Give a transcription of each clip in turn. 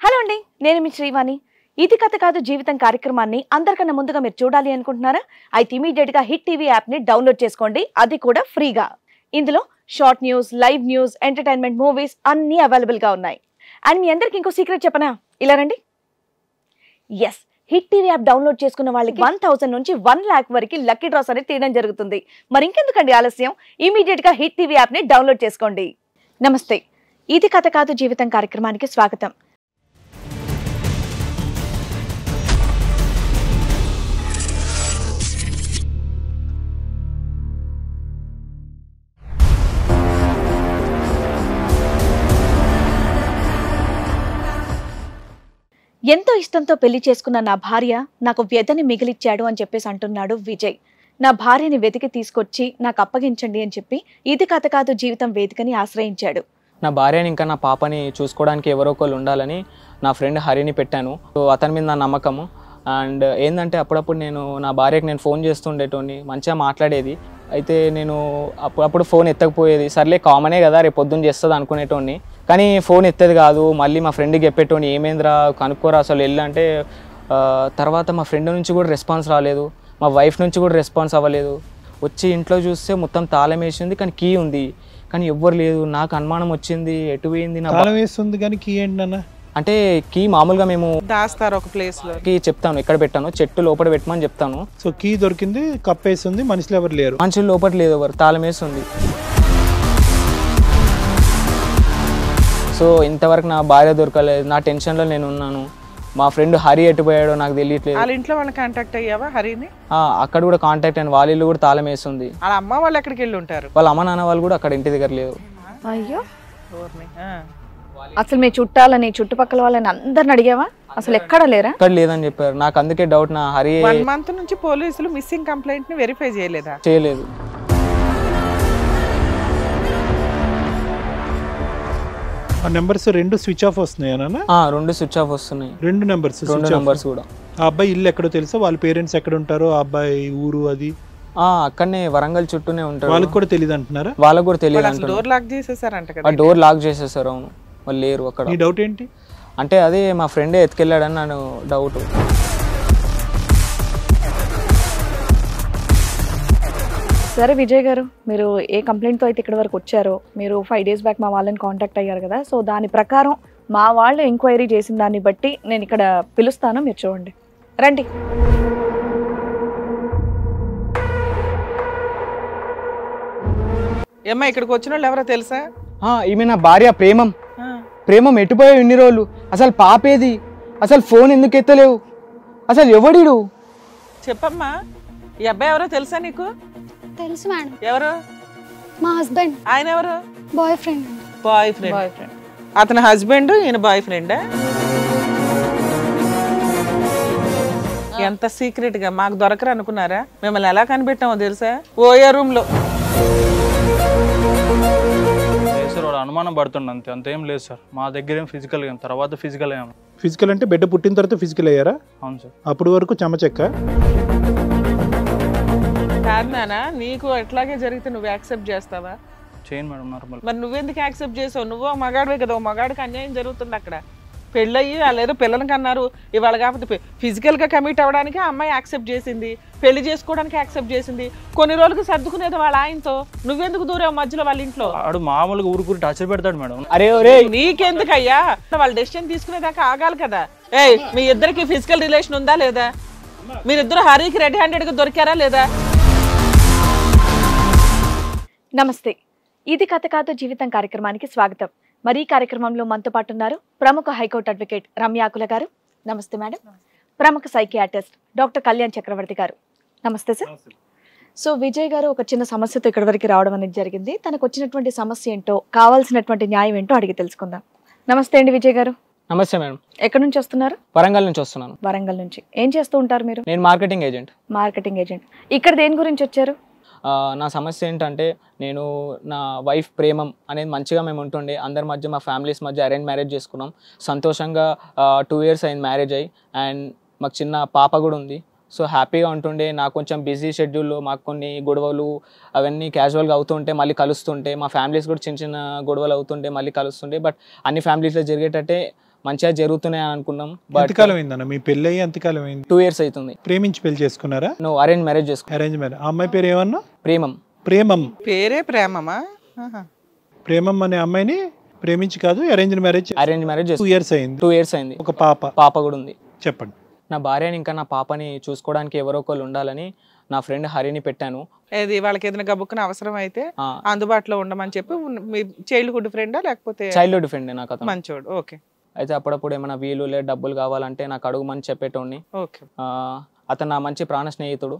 Hello అండి, నేను మీ శ్రీవాణి. ఇది కథ కాదు జీవితం కార్యక్రమాన్ని అందరికన్నా ముందుగా మీరు చూడాలి అనుకుంటున్నారా? అయితే ఇమీడియట్ గా హిట్ టీవీ యాప్ ని డౌన్లోడ్ చేసుకోండి, అది కూడా ఫ్రీగా. ఇందులో short news, live news, entertainment, movies అన్ని అవైలబుల్ గా ఉన్నాయి. అండ్ మీ అందరికి ఇంకో సీక్రెట్ చెప్పనా? ఇలా రండి. Yes, hit TV app download చేసుకున్న వాళ్ళకి 1000 నుంచి 1 lakh వరకు లక్కీ డ్రాస్ అనేది తీయడం జరుగుతుంది. మరి ఇంకెందుకండి ఆలస్యం, ఇమీడియట్ గా హిట్ టీవీ యాప్ ని డౌన్లోడ్ చేసుకోండి. నమస్తే, ఇది కథ కాదు జీవితం కార్యక్రమానికి స్వాగతం. ఎంతో ఇష్టంతో పెళ్లి చేసుకున్న నా భార్య నాకు వ్యధని మిగిలిచ్చాడు అని చెప్పేసి అంటున్నాడు విజయ్. నా భార్యని వెతికి తీసుకొచ్చి నాకు అప్పగించండి అని చెప్పి ఇది కథ కాదు జీవితం వేదికని ఆశ్రయించాడు. నా భార్యని ఇంకా నా పాపని చూసుకోవడానికి ఎవరో ఒకరు ఉండాలని నా ఫ్రెండ్ హరిని పెట్టాను. సో అతని మీద నా నమ్మకము. అండ్ ఏంటంటే అప్పుడప్పుడు నా భార్యకి నేను ఫోన్ చేస్తుండేటోని, మంచిగా మాట్లాడేది. అయితే నేను అప్పుడప్పుడు ఫోన్ ఎత్తకపోయేది. సర్లే కామనే కదా, రేపు పొద్దున్న చేస్తుంది అనుకునేటోని. కానీ ఫోన్ ఎత్తేది కాదు. మళ్ళీ మా ఫ్రెండ్కి చెప్పేటోని, ఏమేంద్రా కనుక్కోరా అసలు వెళ్ళి అంటే. తర్వాత మా ఫ్రెండ్ నుంచి కూడా రెస్పాన్స్ రాలేదు, మా వైఫ్ నుంచి కూడా రెస్పాన్స్ అవ్వలేదు. వచ్చి ఇంట్లో చూస్తే మొత్తం తాళం వేసింది, కానీ కీ ఉంది, కానీ ఎవ్వరు లేదు. నాకు అనుమానం వచ్చింది, ఎటు పోయింది నా తాళం వేస్తుంది కానీ కీ ఏంటన్నా? అంటే కీ మామూలుగా మేము దాస్తారు ఒక ప్లేస్ లో. కీ చెప్తాను ఎక్కడ పెట్టాను, చెట్టు లోపల పెట్టమని చెప్తాను. సో కీ దొరికింది, కప్పేస్తుంది, మనుషులు ఎవరు లేరు. మనుషులు లోపల లేదు, ఎవరు తాళం వేస్తుంది. సో ఇంతవరకు నా భార్య దొరకలేదు. నా టెన్షన్లో నేను ఉన్నాను. మా ఫ్రెండ్ హరి ఎట్టుపోయాడో నాకు తెలియట్లేదు. వాళ్ళ ఇంట్లో వాళ్ళని కాంటాక్ట్ అయ్యావా హరిని? అక్కడ కూడా కాంటాక్ట్ అయిన, వాళ్ళ ఇల్లు కూడా తాళం వేస్తుంది. వాళ్ళ అమ్మ వాళ్ళు ఎక్కడికి వెళ్ళి ఉంటారు? వాళ్ళ అమ్మ నాన్న వాళ్ళు కూడా అక్కడ ఇంటి దగ్గర లేదు. అయ్యో, అసలు మీ చుట్టాలని చుట్టుపక్కల వాళ్ళని అందరిని అడిగావా? అసలు ఎక్కడ లేరా? ఎక్కడ లేదని చెప్పారు. నాకు అందుకే డౌట్. నా హరి 1 month నుంచి పోలీసులు మిస్సింగ్ కంప్లైంట్ ని వెరిఫై చేయలేదా? చేయలేదు. ఆ నెంబర్స్ 2 స్విచ్ ఆఫ్ వస్తున్నాయా నాన్న? 2 స్విచ్ ఆఫ్ వస్తున్నాయి. 2 నెంబర్స్, 2 నెంబర్స్ కూడా. ఆ అబ్బాయి ఇల్లు ఎక్కడో తెలుసా? వాళ్ళ పేరెంట్స్ ఎక్కడ ఉంటారో, ఆ అబ్బాయి ఊరు అది? అక్కడనే వరంగల్ చుట్టూనే ఉంటారు. వాళ్ళకి కూడా తెలియదు అంటున్నారా? వాళ్ళకి కూడా తెలియదు అంటున్నారు. డోర్ లాక్ చేసేసారంట కదా? డోర్ లాక్ చేసేసారు. అవును, వాళ్ళు లేరు అక్కడ. నీ డౌట్ ఏంటి? అంటే అదే మా ఫ్రెండే ఎత్తుకెళ్ళాడని నన్ను డౌట్. సరే విజయ్ గారు, మీరు ఏ కంప్లైంట్తో అయితే ఇక్కడ వరకు వచ్చారో, మీరు 5 days బ్యాక్ మా వాళ్ళని కాంటాక్ట్ అయ్యారు కదా, సో దాని ప్రకారం మా వాళ్ళు ఎంక్వైరీ చేసిన దాన్ని బట్టి నేను ఇక్కడ పిలుస్తాను, మీరు చూడండి. రండి. ఏమ్మా, ఇక్కడికి వచ్చిన వాళ్ళు ఎవరో తెలుసా? ఈమె నా భార్య ప్రేమం ఎటుపోయావు ఇన్ని రోజులు? అసలు పాపేది? అసలు ఫోన్ ఎందుకు ఎత్తలేవు? అసలు ఎవడిడు? చెప్పమ్మా, ఈ అబ్బాయి ఎవరో తెలుసా నీకు? తెలుసు మేడం. ఎవరు? మా హస్బెండ్. ఆయన ఎవరు? Boy friend. Boy friend. అతని హస్బెండ్, ఈయన బాయ్ ఫ్రెండా? ఎంత సీక్రెట్ గా మాకు దొరకరు అనుకున్నారా? మిమ్మల్ని ఎలా కనిపెట్టామో తెలుసా? ఓయో రూమ్ లో. సార్ వాడు అనుమానం పడుతుండ, అంతేం లేదు సార్. మా దగ్గర ఏం ఫిజికల్ గా, తర్వాత ఫిజికల్ అయ్యాము. ఫిజికల్ అంటే బిడ్డ పుట్టిన తర్వాత ఫిజికల్ అయ్యారా? అవును సార్. అప్పుడు వరకు చెమచెక్క. కారణానా నీకు ఎట్లాగే జరిగితే నువ్వు యాక్సెప్ట్ చేస్తావా? చేయను మేడం, నార్మల్. మరి నువ్వెందుకు యాక్సెప్ట్ చేసావు? నువ్వు మగాడివే కదా, మగాడికి అన్యాయం జరుగుతుంది అక్కడ. పెళ్ళయ్యి వాళ్ళేదో పిల్లలకి అన్నారు, ఇవాళ కాకపోతే ఫిజికల్ గా కమిట్ అవ్వడానికి ఆ అమ్మాయి యాక్సెప్ట్ చేసింది, పెళ్లి చేసుకోవడానికి యాక్సెప్ట్ చేసింది, కొన్ని రోజులకు సర్దుకునేది వాళ్ళ ఆయనతో. నువ్వెందుకు దూరం మధ్యలో వాళ్ళ ఇంట్లో? ఆడు మామూలుగా ఊరుకూరి టార్చర్ పెడతాడు మేడం. అరే నీకెందుకయ్యా? వాళ్ళ డెసిషన్ తీసుకునేదాకా ఆగాలి కదా. మీ ఇద్దరికి ఫిజికల్ రిలేషన్ ఉందా లేదా? మీరిద్దరు హరికి రెడ్ హ్యాండెడ్ గా దొరికారా లేదా? నమస్తే, ఇది కథ కాదు జీవితం కార్యక్రమానికి స్వాగతం. మరి ఈ కార్యక్రమంలో మనతో పాటు ఉన్నారు ప్రముఖ హైకోర్టు అడ్వకేట్ రమ్యాకుల గారు. నమస్తే మేడం. ప్రముఖ సైకియాట్రిస్ట్ డాక్టర్ కళ్యాణ్ చక్రవర్తి గారు. నమస్తే సార్. సో విజయ్ గారు ఒక చిన్న సమస్యతో ఇక్కడ వరకు రావడం అనేది జరిగింది. తనకు వచ్చినటువంటి సమస్య ఏంటో, కావాల్సినటువంటి న్యాయం ఏంటో అడిగి తెలుసుకుందాం. నమస్తే అండి విజయ్ గారు. నమస్తే మేడం. ఎక్కడి నుంచి వస్తున్నారు? వరంగల్ నుంచి వస్తున్నాను. వరంగల్ నుంచి. ఏం చేస్తూ ఉంటారు మీరు? నేను మార్కెటింగ్ ఏజెంట్. Marketing agent. ఇక్కడ దేని గురించి వచ్చారు? నా సమస్య ఏంటంటే, నేను నా వైఫ్ ప్రేమం అనేది మంచిగా మేము ఉంటుండే, అందరి మధ్య మా ఫ్యామిలీస్ మధ్య అరేంజ్ మ్యారేజ్ చేసుకున్నాం. సంతోషంగా 2 years అయింది మ్యారేజ్ అయ్యి. అండ్ మాకు చిన్న పాప కూడా ఉంది. సో హ్యాపీగా ఉంటుండే. నాకు కొంచెం బిజీ షెడ్యూల్లో మాకు కొన్ని గొడవలు అవన్నీ క్యాజువల్గా అవుతుంటే మళ్ళీ కలుస్తుంటే, మా ఫ్యామిలీస్ కూడా చిన్న చిన్న గొడవలు అవుతుంటే మళ్ళీ కలుస్తుంటే. బట్ అన్ని ఫ్యామిలీస్లో జరిగేటట్టే మంచిగా జరుగుతున్నాయి అని అనుకున్నాం. బట్ ఎంతకాలం అయిందన్న మీ పెళ్ళి అయ్యి ఎంతకాలం అయింది? 2 years అవుతుంది. ప్రేమించి పెళ్లి చేసుకున్నారా? నువ్వు అరేంజ్ మ్యారేజ్ చేసుకో. Arrange marriage. ఆ అమ్మాయి పేరు ఏమన్నా? ప్రేమం. ప్రేమం. పేరే ప్రేమమా? ప్రేమం అనే అమ్మాయిని ప్రేమించి కాదు arrange marriage. Arrange marriage 2 years అయింది. 2 years అయింది. ఒక పాప కూడా ఉంది. చెప్పండి. నా భార్యని ఇంకా నా పాపని చూసుకోవడానికి ఎవరో ఒకళ్ళు ఉండాలని నా ఫ్రెండ్ హరిని పెట్టాను. ఏది వాళ్ళకి ఏదైనా గబుక్కున అవసరం అయితే అందుబాటులో ఉండమని చెప్పి మీ చైల్డ్హుడ్ ఫ్రెండా లేకపోతే? చైల్డ్హుడ్ ఫ్రెండ్ నాకు అతను. మంచోడు. ఓకే. అయితే అప్పుడప్పుడు ఏమైనా వీలు లేదు డబ్బులు కావాలంటే నాకు అడుగుమని చెప్పేటోడిని. ఓకే. అతను నా మంచి ప్రాణ స్నేహితుడు.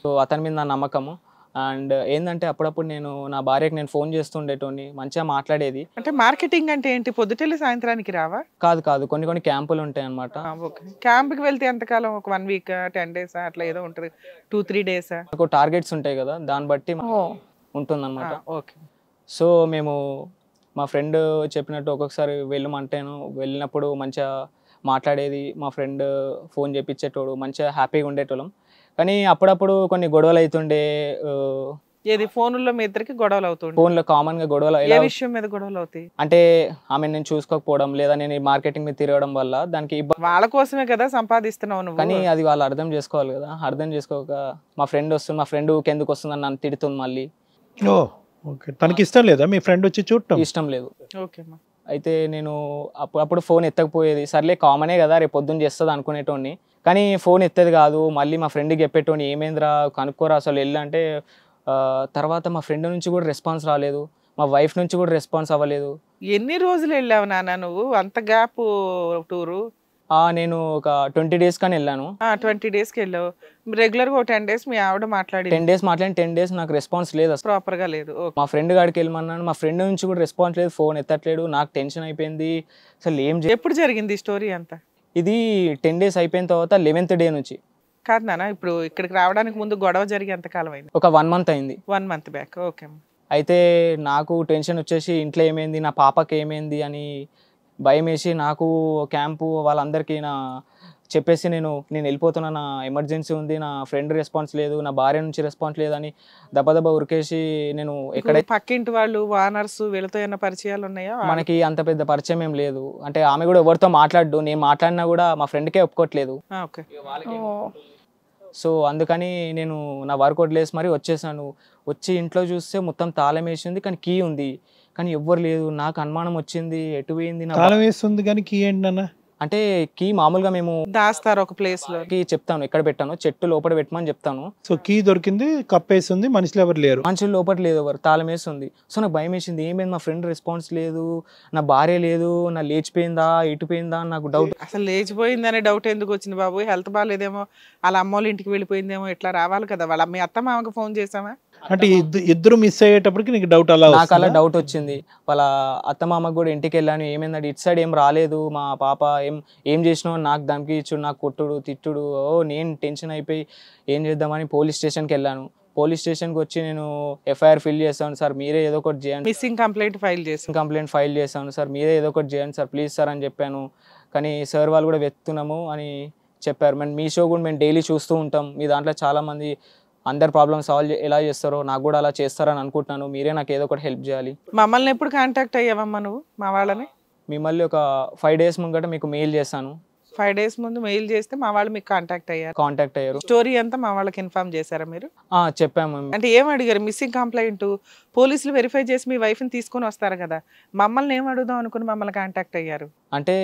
సో అతని మీద నా నమ్మకము. అండ్ ఏంటంటే అప్పుడప్పుడు నేను నా భార్యకి నేను ఫోన్ చేస్తుండేటోని, మంచిగా మాట్లాడేది. అంటే మార్కెటింగ్ అంటే ఏంటి? పొద్దుటెళ్ళి సాయంత్రానికి రావా? కాదు కొన్ని క్యాంపులు ఉంటాయి అనమాట. క్యాంప్కి వెళ్తే ఎంతకాలం? ఒక 1 week 10 days అట్లా ఏదో ఉంటుంది, 2-3 days? నాకు టార్గెట్స్ ఉంటాయి కదా, దాన్ని బట్టి ఉంటుందన్నమాట. ఓకే. సో మేము మా ఫ్రెండ్ చెప్పినట్టు ఒక్కొక్కసారి వెళ్ళమంటాను, వెళ్ళినప్పుడు మంచిగా మాట్లాడేది. మా ఫ్రెండ్ ఫోన్ చేపించేటోడు, మంచిగా హ్యాపీగా ఉండేటోళ్ళం. కానీ అప్పుడప్పుడు కొన్ని గొడవలు అవుతుండే. ఏది ఫోన్లో మీ ఇద్దరికి గొడవలు అవుతుండే? ఫోన్లో కామన్ గా గొడవలు. ఏ విషయం మీద గొడవలు అవుతాయి? అంటే ఆమె నేను చూసుకోకపోవడం లేదా నేను మార్కెటింగ్ మీద తిరగడం వల్ల దానికి వాళ్ళ కోసమే కదా సంపాదిస్తున్నావు నువ్వు. కానీ అది వాళ్ళు అర్థం చేసుకోవాలి కదా. అర్థం చేసుకోక మా ఫ్రెండ్ వస్తుంది, మా ఫ్రెండ్ ఎందుకు వస్తుందని నన్ను తిడుతుంది మళ్ళీ. ఓకే. తనకి ఇష్టం లేదా మీ ఫ్రెండ్ వచ్చి చూడటం? ఇష్టం లేదు. ఓకే. అయితే నేను అప్పుడు ఫోన్ ఎత్తకపోయేది. సర్లే కామనే కదా, రేపు పొద్దున్న చేస్తుంది అనుకునేటోడిని. కానీ ఫోన్ ఎత్తేది కాదు. మళ్ళీ మా ఫ్రెండ్కి చెప్పేటోని, ఏమేంద్రా కనుక్కోరా అసలు వెళ్ళంటే. తర్వాత మా ఫ్రెండ్ నుంచి కూడా రెస్పాన్స్ రాలేదు, మా వైఫ్ నుంచి కూడా రెస్పాన్స్ అవ్వలేదు. ఎన్ని రోజులు వెళ్ళావు నాన్న నువ్వు? అంత గ్యాప్ టూరు? నేను ఒక 20 days కానీ వెళ్ళాను. 20 daysకి వెళ్ళావు. రెగ్యులర్గా ఒక 10 days మీ ఆవిడ మాట్లాడి 10 days మాట్లాడి 10 days నాకు రెస్పాన్స్ లేదు అసలు. ప్రాపర్గా లేదు. మా ఫ్రెండ్ గాడికి వెళ్ళమన్నాను, మా ఫ్రెండ్ నుంచి కూడా రెస్పాన్స్ లేదు, ఫోన్ ఎత్తట్లేడు. నాకు టెన్షన్ అయిపోయింది అసలు ఏం. ఎప్పుడు జరిగింది స్టోరీ అంతా? ఇది 10 days అయిపోయిన తర్వాత 11th day నుంచి. కాదు నాన్న, ఇప్పుడు ఇక్కడికి రావడానికి ముందు గొడవ జరిగి ఎంతకాలం అయింది? ఒక 1 month అయింది. 1 month బ్యాక్. ఓకే. అయితే నాకు టెన్షన్ వచ్చేసి ఇంట్లో ఏమైంది, నా పాపకి ఏమైంది అని భయం వేసి నాకు క్యాంపు వాళ్ళందరికీ చెప్పేసి నేను వెళ్ళిపోతున్నా, నా ఎమర్జెన్సీ ఉంది, నా ఫ్రెండ్ రెస్పాన్స్ లేదు, నా భార్య నుంచి రెస్పాన్స్ లేదని దెబ్బ ఉరికేసి నేను ఎక్కడ. పక్కింటి వాళ్ళు వానర్స్ వీళ్ళతో ఏమైనా పరిచయాలు ఉన్నాయా? మనకి అంత పెద్ద పరిచయం ఏం లేదు. అంటే ఆమె కూడా ఎవరితో మాట్లాడు, నేను మాట్లాడినా కూడా మా ఫ్రెండ్కే ఒప్పుకోవట్లేదు. సో అందుకని నేను నా వర్క్ వదిలేసి మరి వచ్చేసాను. వచ్చి ఇంట్లో చూస్తే మొత్తం తాళం వేసింది, కానీ కీ ఉంది, కానీ ఎవ్వరు లేదు. నాకు అనుమానం వచ్చింది, ఎటు పోయింది. తాళం వేస్తుంది కానీ కీ ఏంటి అన్న? అంటే కీ మామూలుగా మేము దాస్తారు ఒక ప్లేస్ లో. చెప్తాను ఎక్కడ పెట్టాను, చెట్టు లోపల పెట్టమని చెప్తాను. సో కీ దొరికింది, కప్పేస్తుంది, మనుషులు ఎవరు లేరు, మనుషులు లోపల లేదు, ఎవరు తాళం వేస్తుంది. సో నాకు భయం వేసింది, ఏమైంది మా ఫ్రెండ్ రెస్పాన్స్ లేదు, నా భార్య లేదు, నా లేచిపోయిందా ఎటుపోయిందా నాకు డౌట్. అసలు లేచిపోయిందనే డౌట్ ఎందుకు వచ్చింది బాబు? హెల్త్ బాగాలేదేమో, వాళ్ళ అమ్మ వాళ్ళ ఇంటికి వెళ్ళిపోయిందేమో, ఇట్లా రావాలి కదా. వాళ్ళ మీ అత్త మామకి ఫోన్ చేసామా? అంటే ఇద్దరు మిస్ అయ్యేటప్పటికి నీకు డౌట్? అలా నాకు అలా డౌట్ వచ్చింది. వాళ్ళ అత్తమామకు కూడా ఇంటికి వెళ్ళాను, ఏమైందంటే ఇటు సైడ్ ఏం రాలేదు, మా పాప ఏం చేసినావు నాకు దానికి ఇచ్చుడు, నాకు కొట్టుడు తిట్టుడు. నేను టెన్షన్ అయిపోయి ఏం చేద్దామని పోలీస్ స్టేషన్కి వెళ్ళాను. పోలీస్ స్టేషన్కి వచ్చి నేను ఎఫ్ఐఆర్ ఫిల్ చేస్తాను సార్, మీరే ఏదో ఒకటి చేయండి. మిస్సింగ్ కంప్లైంట్ ఫైల్ చేశాను సార్, మీరే ఏదో ఒకటి చేయండి సార్ ప్లీజ్ సార్ అని చెప్పాను. కానీ సార్ వాళ్ళు కూడా వెతుకుతున్నాము అని చెప్పారు. మీ షో కూడా మేము డైలీ చూస్తూ ఉంటాం, మీ దాంట్లో చాలామంది అందరు ప్రాబ్లమ్ సాల్వ్ ఎలా చేస్తారో నాకు కూడా అలా చేస్తారని అనుకుంటున్నాను, మీరే నాకు ఏదో ఒకటి హెల్ప్ చేయాలి. మమ్మల్ని ఎప్పుడు కాంటాక్ట్ అయ్యావమ్మా నువ్వు? మా వాళ్ళని మిమ్మల్ని ఒక 5 days ముంగట మీకు మెయిల్ చేశాను. 5 days ముందు మెయిల్ చేస్తే మా వాళ్ళు మీకు కాంటాక్ట్ అయ్యారు. స్టోరీ అంతా మా వాళ్ళకి ఇన్ఫార్మ్ చేశారా మీరు? చెప్పాము. అంటే ఏం అడిగారు? మిస్సింగ్ కంప్లైంట్ పోలీసులు వెరిఫై చేసి మీ వైఫ్ని తీసుకొని వస్తారు కదా, మమ్మల్ని ఏం అడుగుదాం అనుకుని మమ్మల్ని కాంటాక్ట్ అయ్యారు? అంటే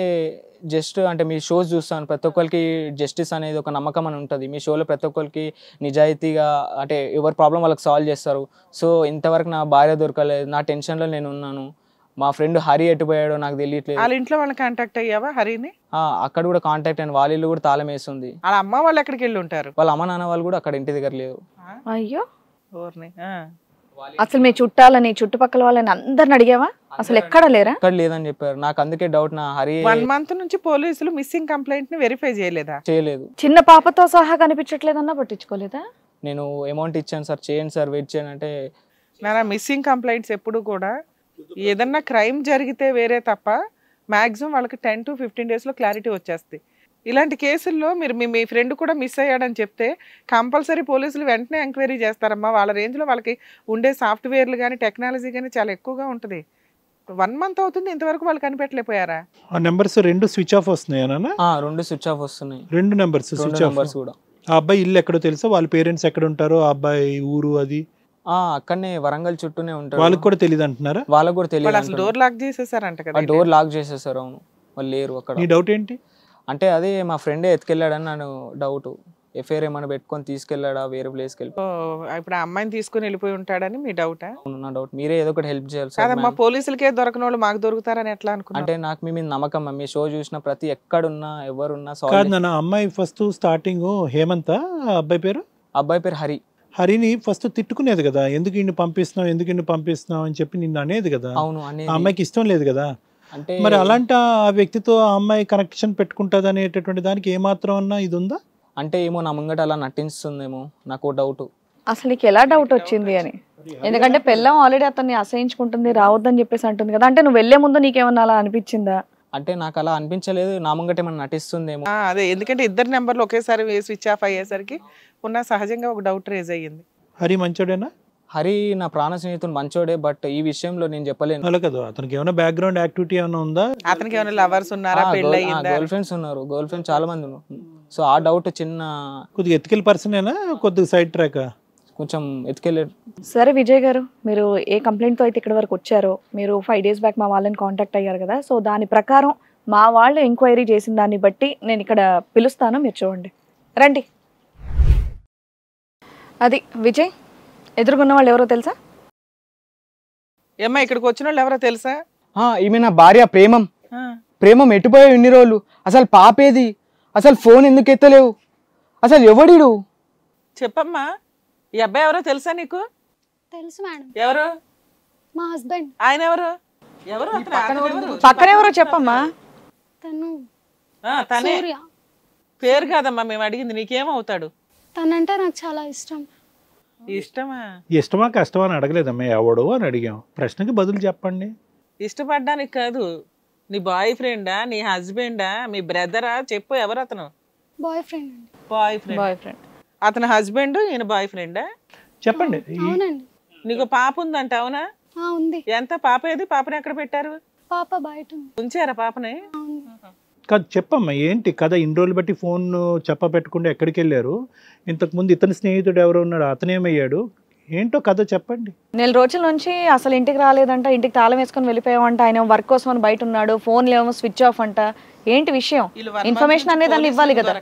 జస్ట్ అంటే మీ షోస్ చూస్తాను, ప్రతి ఒక్కరికి జస్టిస్ అనేది ఒక నమ్మకం అని ఉంటుంది. మీ షోలో ప్రతి ఒక్కరికి నిజాయితీగా అంటే ఎవరి ప్రాబ్లం వాళ్ళకి సాల్వ్ చేస్తారు. సో ఇంతవరకు నా భార్య దొరకలేదు, నా టెన్షన్లో నేను ఉన్నాను. మా ఫ్రెండ్ హరి ఎటుపోయాడో నాకు తెలియట్లేదు. వాళ్ళ ఇంట్లో వాళ్ళని కాంటాక్ట్ అయ్యావా హరిని? అక్కడ కూడా కాంటాక్ట్ అయిన, వాళ్ళ ఇల్లు కూడా తాళం వేస్తుంది. వాళ్ళ అమ్మ వాళ్ళు ఎక్కడికి వెళ్ళి ఉంటారు? వాళ్ళ అమ్మ నాన్న వాళ్ళు కూడా అక్కడ ఇంటి దగ్గర లేదు. అయ్యో, ఊరిని. అసలు మీ చుట్టాలని చుట్టుపక్కల వాళ్ళని అందరిని అడిగావా? అసలు ఎక్కడ లేరా? ఎక్కడ లేదని చెప్పారు. నాకు అందుకే డౌట్, నా హరి 1 month నుంచి పోలీసులు మిస్సింగ్ కంప్లైంట్ ని వెరిఫై చేయలేదు. చిన్న పాపతో సహా కనిపించట్లేదన్నా పట్టించుకోలేదా? నేను అమౌంట్ ఇచ్చాను సార్, చేయండి సార్, వెయిట్ చేయండి అంటే. నా మిస్సింగ్ కంప్లైంట్స్ ఎప్పుడు కూడా ఏదన్నా క్రైమ్ జరిగితే వేరే తప్ప మ్యాక్సిమం వాళ్ళకి 10 to 15 days క్లారిటీ వచ్చేస్తుంది. ఇలాంటి కేసుల్లో మీరు మీ ఫ్రెండ్ కూడా మిస్ అయ్యాడని చెప్తే కంపల్సరీ పోలీసులు వెంటనే ఎంక్వైరీ చేస్తారమ్మా. వాళ్ళ రేంజ్లో వాళ్ళకి ఉండే సాఫ్ట్వేర్లు కానీ టెక్నాలజీ కానీ చాలా ఎక్కువగా ఉంటుంది. 1 month అవుతుంది, ఇంతవరకు వాళ్ళు కనిపెట్టలేకపోయారా? ఆ నెంబర్స్ 2 స్విచ్ ఆఫ్ వస్తున్నాయి అన్న. 2 స్విచ్ ఆఫ్ వస్తున్నాయి. 2 నెంబర్స్ స్విచ్ ఆఫ్. నెంబర్స్ కూడా. ఆ అబ్బాయి ఇల్లు ఎక్కడో తెలుసా? వాళ్ళ పేరెంట్స్ ఎక్కడ ఉంటారో, ఆ అబ్బాయి ఊరు అది అక్కడనే వరంగల్ చుట్టూనే ఉంటారు. వాళ్ళకి కూడా తెలియదు అంటున్నారా? వాళ్ళకి కూడా వాళ్ళు అసలు తెలియదు. డోర్ లాక్ చేసేసారంట కదా. డోర్ లాక్ చేసేసారు. అవును, వాళ్ళు లేరు అక్కడ. నీ డౌట్ ఏంటి? అంటే అదే మా ఫ్రెండే ఎత్తుకెళ్ళాడని నన్ను డౌట్. ఎఫ్ఐఆర్ ఏమైనా పెట్టుకొని తీసుకెళ్ళాడా వేరే ప్లేస్కి వెళ్ళి? ఇప్పుడు ఆ అమ్మాయిని తీసుకుని వెళ్ళిపోయి ఉంటాడని మీ డౌటా? నా డౌట్. మీరే ఏదో ఒకటి హెల్ప్ చేయాలి సార్. కాదమ్మా, పోలీసులకే దొరకని వాళ్ళు మాకు దొరుకుతారని ఎట్లా అనుకున్నా? అంటే నాకు మీ మీద నమ్మకం. మీ షో చూసిన ప్రతి ఎక్కడున్నా ఎవరున్నా కాదు నాన్న, అమ్మాయి ఫస్ట్ స్టార్టింగ్ హేమంత్ అబ్బాయి పేరు? అబ్బాయి పేరు హరి. హరిని ఫస్ట్ తిట్టుకునేది కదా, ఎందుకు ఇన్ని పంపిస్తున్నావు అని చెప్పి నిన్ను అనేది కదా. అవును, ఆ అమ్మాయికి ఇష్టం లేదు కదా. అంటే మరి అలాంటి ఆ వ్యక్తితో ఆ అమ్మాయి కనెక్షన్ పెట్టుకుంటది అనేటటువంటి దానికి ఏమాత్రం అన్నా ఇది ఉందా? అంటే ఏమో నా ముంగట అలా నటిస్తుందేమో, నాకు డౌట్. అసలు నీకు ఎలా డౌట్ వచ్చింది అని? ఎందుకంటే పెళ్ళం ఆల్రెడీ అతన్ని అసహించుకుంటుంది, రావద్దని చెప్పేసి అంటుంది కదా. అంటే నువ్వు వెళ్లే ముందు నీకేమన్నా అలా అనిపించిందా? అంటే నాకు అలా అనిపించలేదు, నా ముంగట ఏమన్నా నటిస్తుందేమో. అదే, ఎందుకంటే ఇద్దరు నెంబర్లు ఒకేసారి స్విచ్ ఆఫ్ అయ్యేసరికి సహజంగా ఒక డౌట్ రేజ్ అయ్యింది. హరి మంచోడేనా? హరి నా ప్రాణ స్నేహితుడు మంచోడే, బట్ ఈ విషయంలో నేను చెప్పలేను. అలా కదా, అతనికి ఏమైనా బ్యాక్గ్రౌండ్ యాక్టివిటీ ఏమైనా ఉందా? అతనికి ఏమైనా లవర్స్ ఉన్నారా? పెళ్ళి అయ్యిందా? గర్ల్ ఫ్రెండ్స్ ఉన్నారు, గర్ల్ ఫ్రెండ్స్ చాలా మంది ఉన్నారు. సో ఆ డౌట్ చిన్న కొద్దిగా ఎథికల్ పర్సనేనా, కొద్దిగా సైడ్ ట్రాక్? కొంచెం ఎత్తుకెళ్ళారు. సరే విజయ్ గారు, మీరు ఏ కంప్లైంట్తో అయితే ఇక్కడ వరకు వచ్చారో, మీరు 5 days బ్యాక్ మా వాళ్ళని కాంటాక్ట్ అయ్యారు కదా. సో దాని ప్రకారం మా వాళ్ళు ఎంక్వైరీ చేసిన దాన్ని బట్టి నేను ఇక్కడ పిలుస్తాను, మీరు చూడండి. రండి. అది విజయ్, ఎదుర్కొన్న వాళ్ళు ఎవరో తెలుసా? ఏమ్మా, ఇక్కడికి వచ్చిన వాళ్ళు ఎవరో తెలుసా? ఈమె నా భార్య ప్రేమం. ప్రేమం ఎట్టుపోయావు ఇన్ని రోజులు? అసలు పాపేది? అసలు ఫోన్ ఎందుకు ఎత్తలేవు? అసలు ఎవడిడు? చెప్పమ్మా, ఈ అబ్బాయి ఎవరో తెలుసా నీకు? తెలుసు మేడం, ఎవరు? మా హస్బెండ్. ఆయన ఎవరు? ఎవరు పక్కన ఎవరో చెప్పమ్మా. తను తనే. సూర్య. పేరు కాదమ్మా మేము అడిగింది, నీకేమవుతాడు? తనంటే నాకు చాలా ఇష్టం. ఇష్టమా? ఇష్టమా కష్టమా అని అడగలేదమ్మా, ఎవడు అని అడిగాం. ప్రశ్నకి బదులు చెప్పండి. ఇష్టపడ్డానికి కాదు, నీ బాయ్ ఫ్రెండా, నీ హస్బెండా, మీ బ్రదరా? చెప్పు, ఎవరు అతను? బాయ్ ఫ్రెండ్ అండి. Boy friend. అతను హస్బెండ్, ఈయన బాయ్ ఫ్రెండా? చెప్పండి. అవునండి. నీకు పాప ఉందంట, అవునా? ఉంది. ఎంత? పాప ఏది? పాపని ఎక్కడ పెట్టారు? పాప బయట ఉంది. ఉంచారా పాపని? కాదు చెప్పమ్మా, ఏంటి కథ? ఇన్ని రోజులు బట్టి ఫోన్ చెప్ప పెట్టకుండా ఎక్కడికి వెళ్ళారు? ఇంతకు ముందు ఇతని స్నేహితుడు ఎవరు ఉన్నాడు, అతనేమయ్యాడు? ఏంటో కథ చెప్పండి. 4 రోజుల నుంచి అసలు ఇంటికి రాలేదంట, ఇంటికి తాళం వేసుకొని వెళ్ళిపోయావంట. ఆయన వర్క్ కోసం అని బయట ఉన్నాడు, ఫోన్లు ఏమో స్విచ్ ఆఫ్ అంట. ఏంటి విషయం? ఇన్ఫర్మేషన్ అనేది దాన్ని ఇవ్వాలి కదా.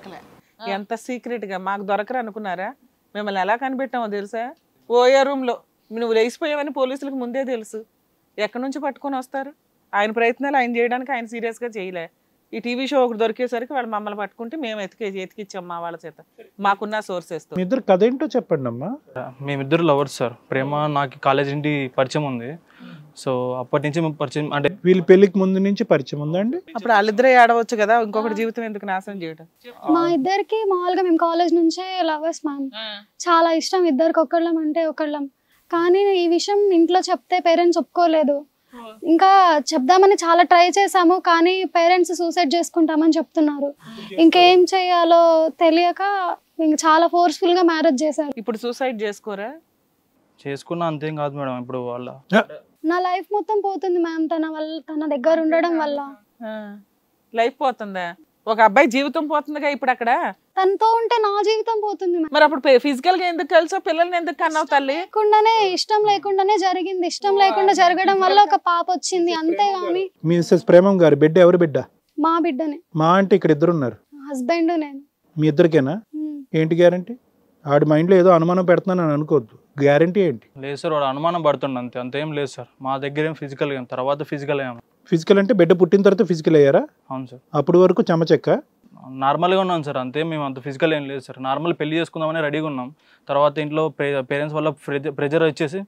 ఎంత సీక్రెట్ గా మాకు దొరకరు అనుకున్నారా? మిమ్మల్ని ఎలా కనిపెట్టామో తెలుసా? ఓయో రూమ్ లో నువ్వు లేచిపోయావని పోలీసులకు ముందే తెలుసు. ఎక్కడి నుంచి పట్టుకొని వస్తారు? ఆయన ప్రయత్నాలు ఆయన చేయడానికి ఆయన సీరియస్ గా చేయలే. ఈ టీవీ షో ఒకటి దొరికేసరికి వాళ్ళు మమ్మల్ని పట్టుకుంటే మేము ఎతికిచ్చాం మా వాళ్ళ చేత, మాకున్న సోర్సెస్ తో. మీ ఇద్దరు కథ ఏంటో చెప్పండి అమ్మా. మేమిద్దరు లవర్స్ సార్. ప్రేమ నాకు కాలేజ్ నుండి పరిచయం ఉంది. సో అప్పటి నుంచి మేము పరిచయం, అంటే వీళ్ళ పెళ్లికి ముందు నుంచి పరిచయం ఉందండి. అప్పుడు వాళ్ళిద్దరే ఆడవచ్చు కదా, ఇంకొకటి జీవితం ఎందుకు నాశనం చేయడం? మా ఇద్దరికి మామూలుగా మేము కాలేజ్ నుంచే లవర్స్ మ్యామ్. చాలా ఇష్టం ఇద్దరికి, ఒకళ్ళం అంటే ఒకళ్ళం. కానీ ఈ విషయం ఇంట్లో చెప్తే పేరెంట్స్ ఒప్పుకోలేదు. ఇంకా చెప్దామని చాలా ట్రై చేసాము, కానీ పేరెంట్స్ సూసైడ్ చేసుకుంటామని చెప్తున్నారు. ఇంకేం చేయాలో తెలియక ఇంక చాలా ఫోర్స్ఫుల్ గా మ్యారేజ్ చేశారు. ఇప్పుడు సూసైడ్ చేసుకోరా? చేసుకున్నా అంతేం కాదు మేడం. ఇప్పుడు వాళ్ళ నా లైఫ్ మొత్తం పోతుంది మ్యామ్ తన దగ్గర ఉండడం వల్ల. లైఫ్ పోతుందా? ఒక అబ్బాయి జీవితం పోతుందిగా ఇప్పుడు అక్కడ. తనతో ఉంటే నా జీవితం పోతుంది మ్యామ్. మరి అప్పుడు ఫిజికల్ గా ఎందుకు కలిసో, పిల్లల్ని ఎందుకు కన్నావు తల్లి? ఇష్టం లేకుండానే జరిగింది. ఇష్టం లేకుండా జరగడం వల్ల ఒక పాప వచ్చింది, అంతేగాని. మిసెస్ ప్రేమం గారి బిడ్డ ఎవరు బిడ్డ? మా బిడ్డనే. మా అంటే ఇక్కడ ఇద్దరు ఉన్నారు, హస్బెండ్ నేను. మీ ఇద్దరికేనా? ఏంటి గ్యారంటీ? ఆడి మైండ్లో ఏదో అనుమానం పెడుతున్నాను అని అనుకోవద్దు. గ్యారంటీ ఏంటి? లేదు సార్, వాడు అనుమానం పడుతుండ అంతే, అంతేం లేదు సార్. మా దగ్గర ఏం ఫిజికల్ ఏం, తర్వాత ఫిజికల్ అయ్యాము. ఫిజికల్ అంటే బిడ్డ పుట్టిన తర్వాత ఫిజికల్ అయ్యారా? అవును సార్. అప్పటి వరకు చెమచెక్క నార్మల్గా ఉన్నాం సార్, అంతే. మేము అంత ఫిజికల్ ఏం లేదు సార్. నార్మల్ పెళ్లి చేసుకుందామని రెడీగా ఉన్నాం. తర్వాత ఇంట్లో పేరెంట్స్ వల్ల ప్రెజర్ వచ్చేసి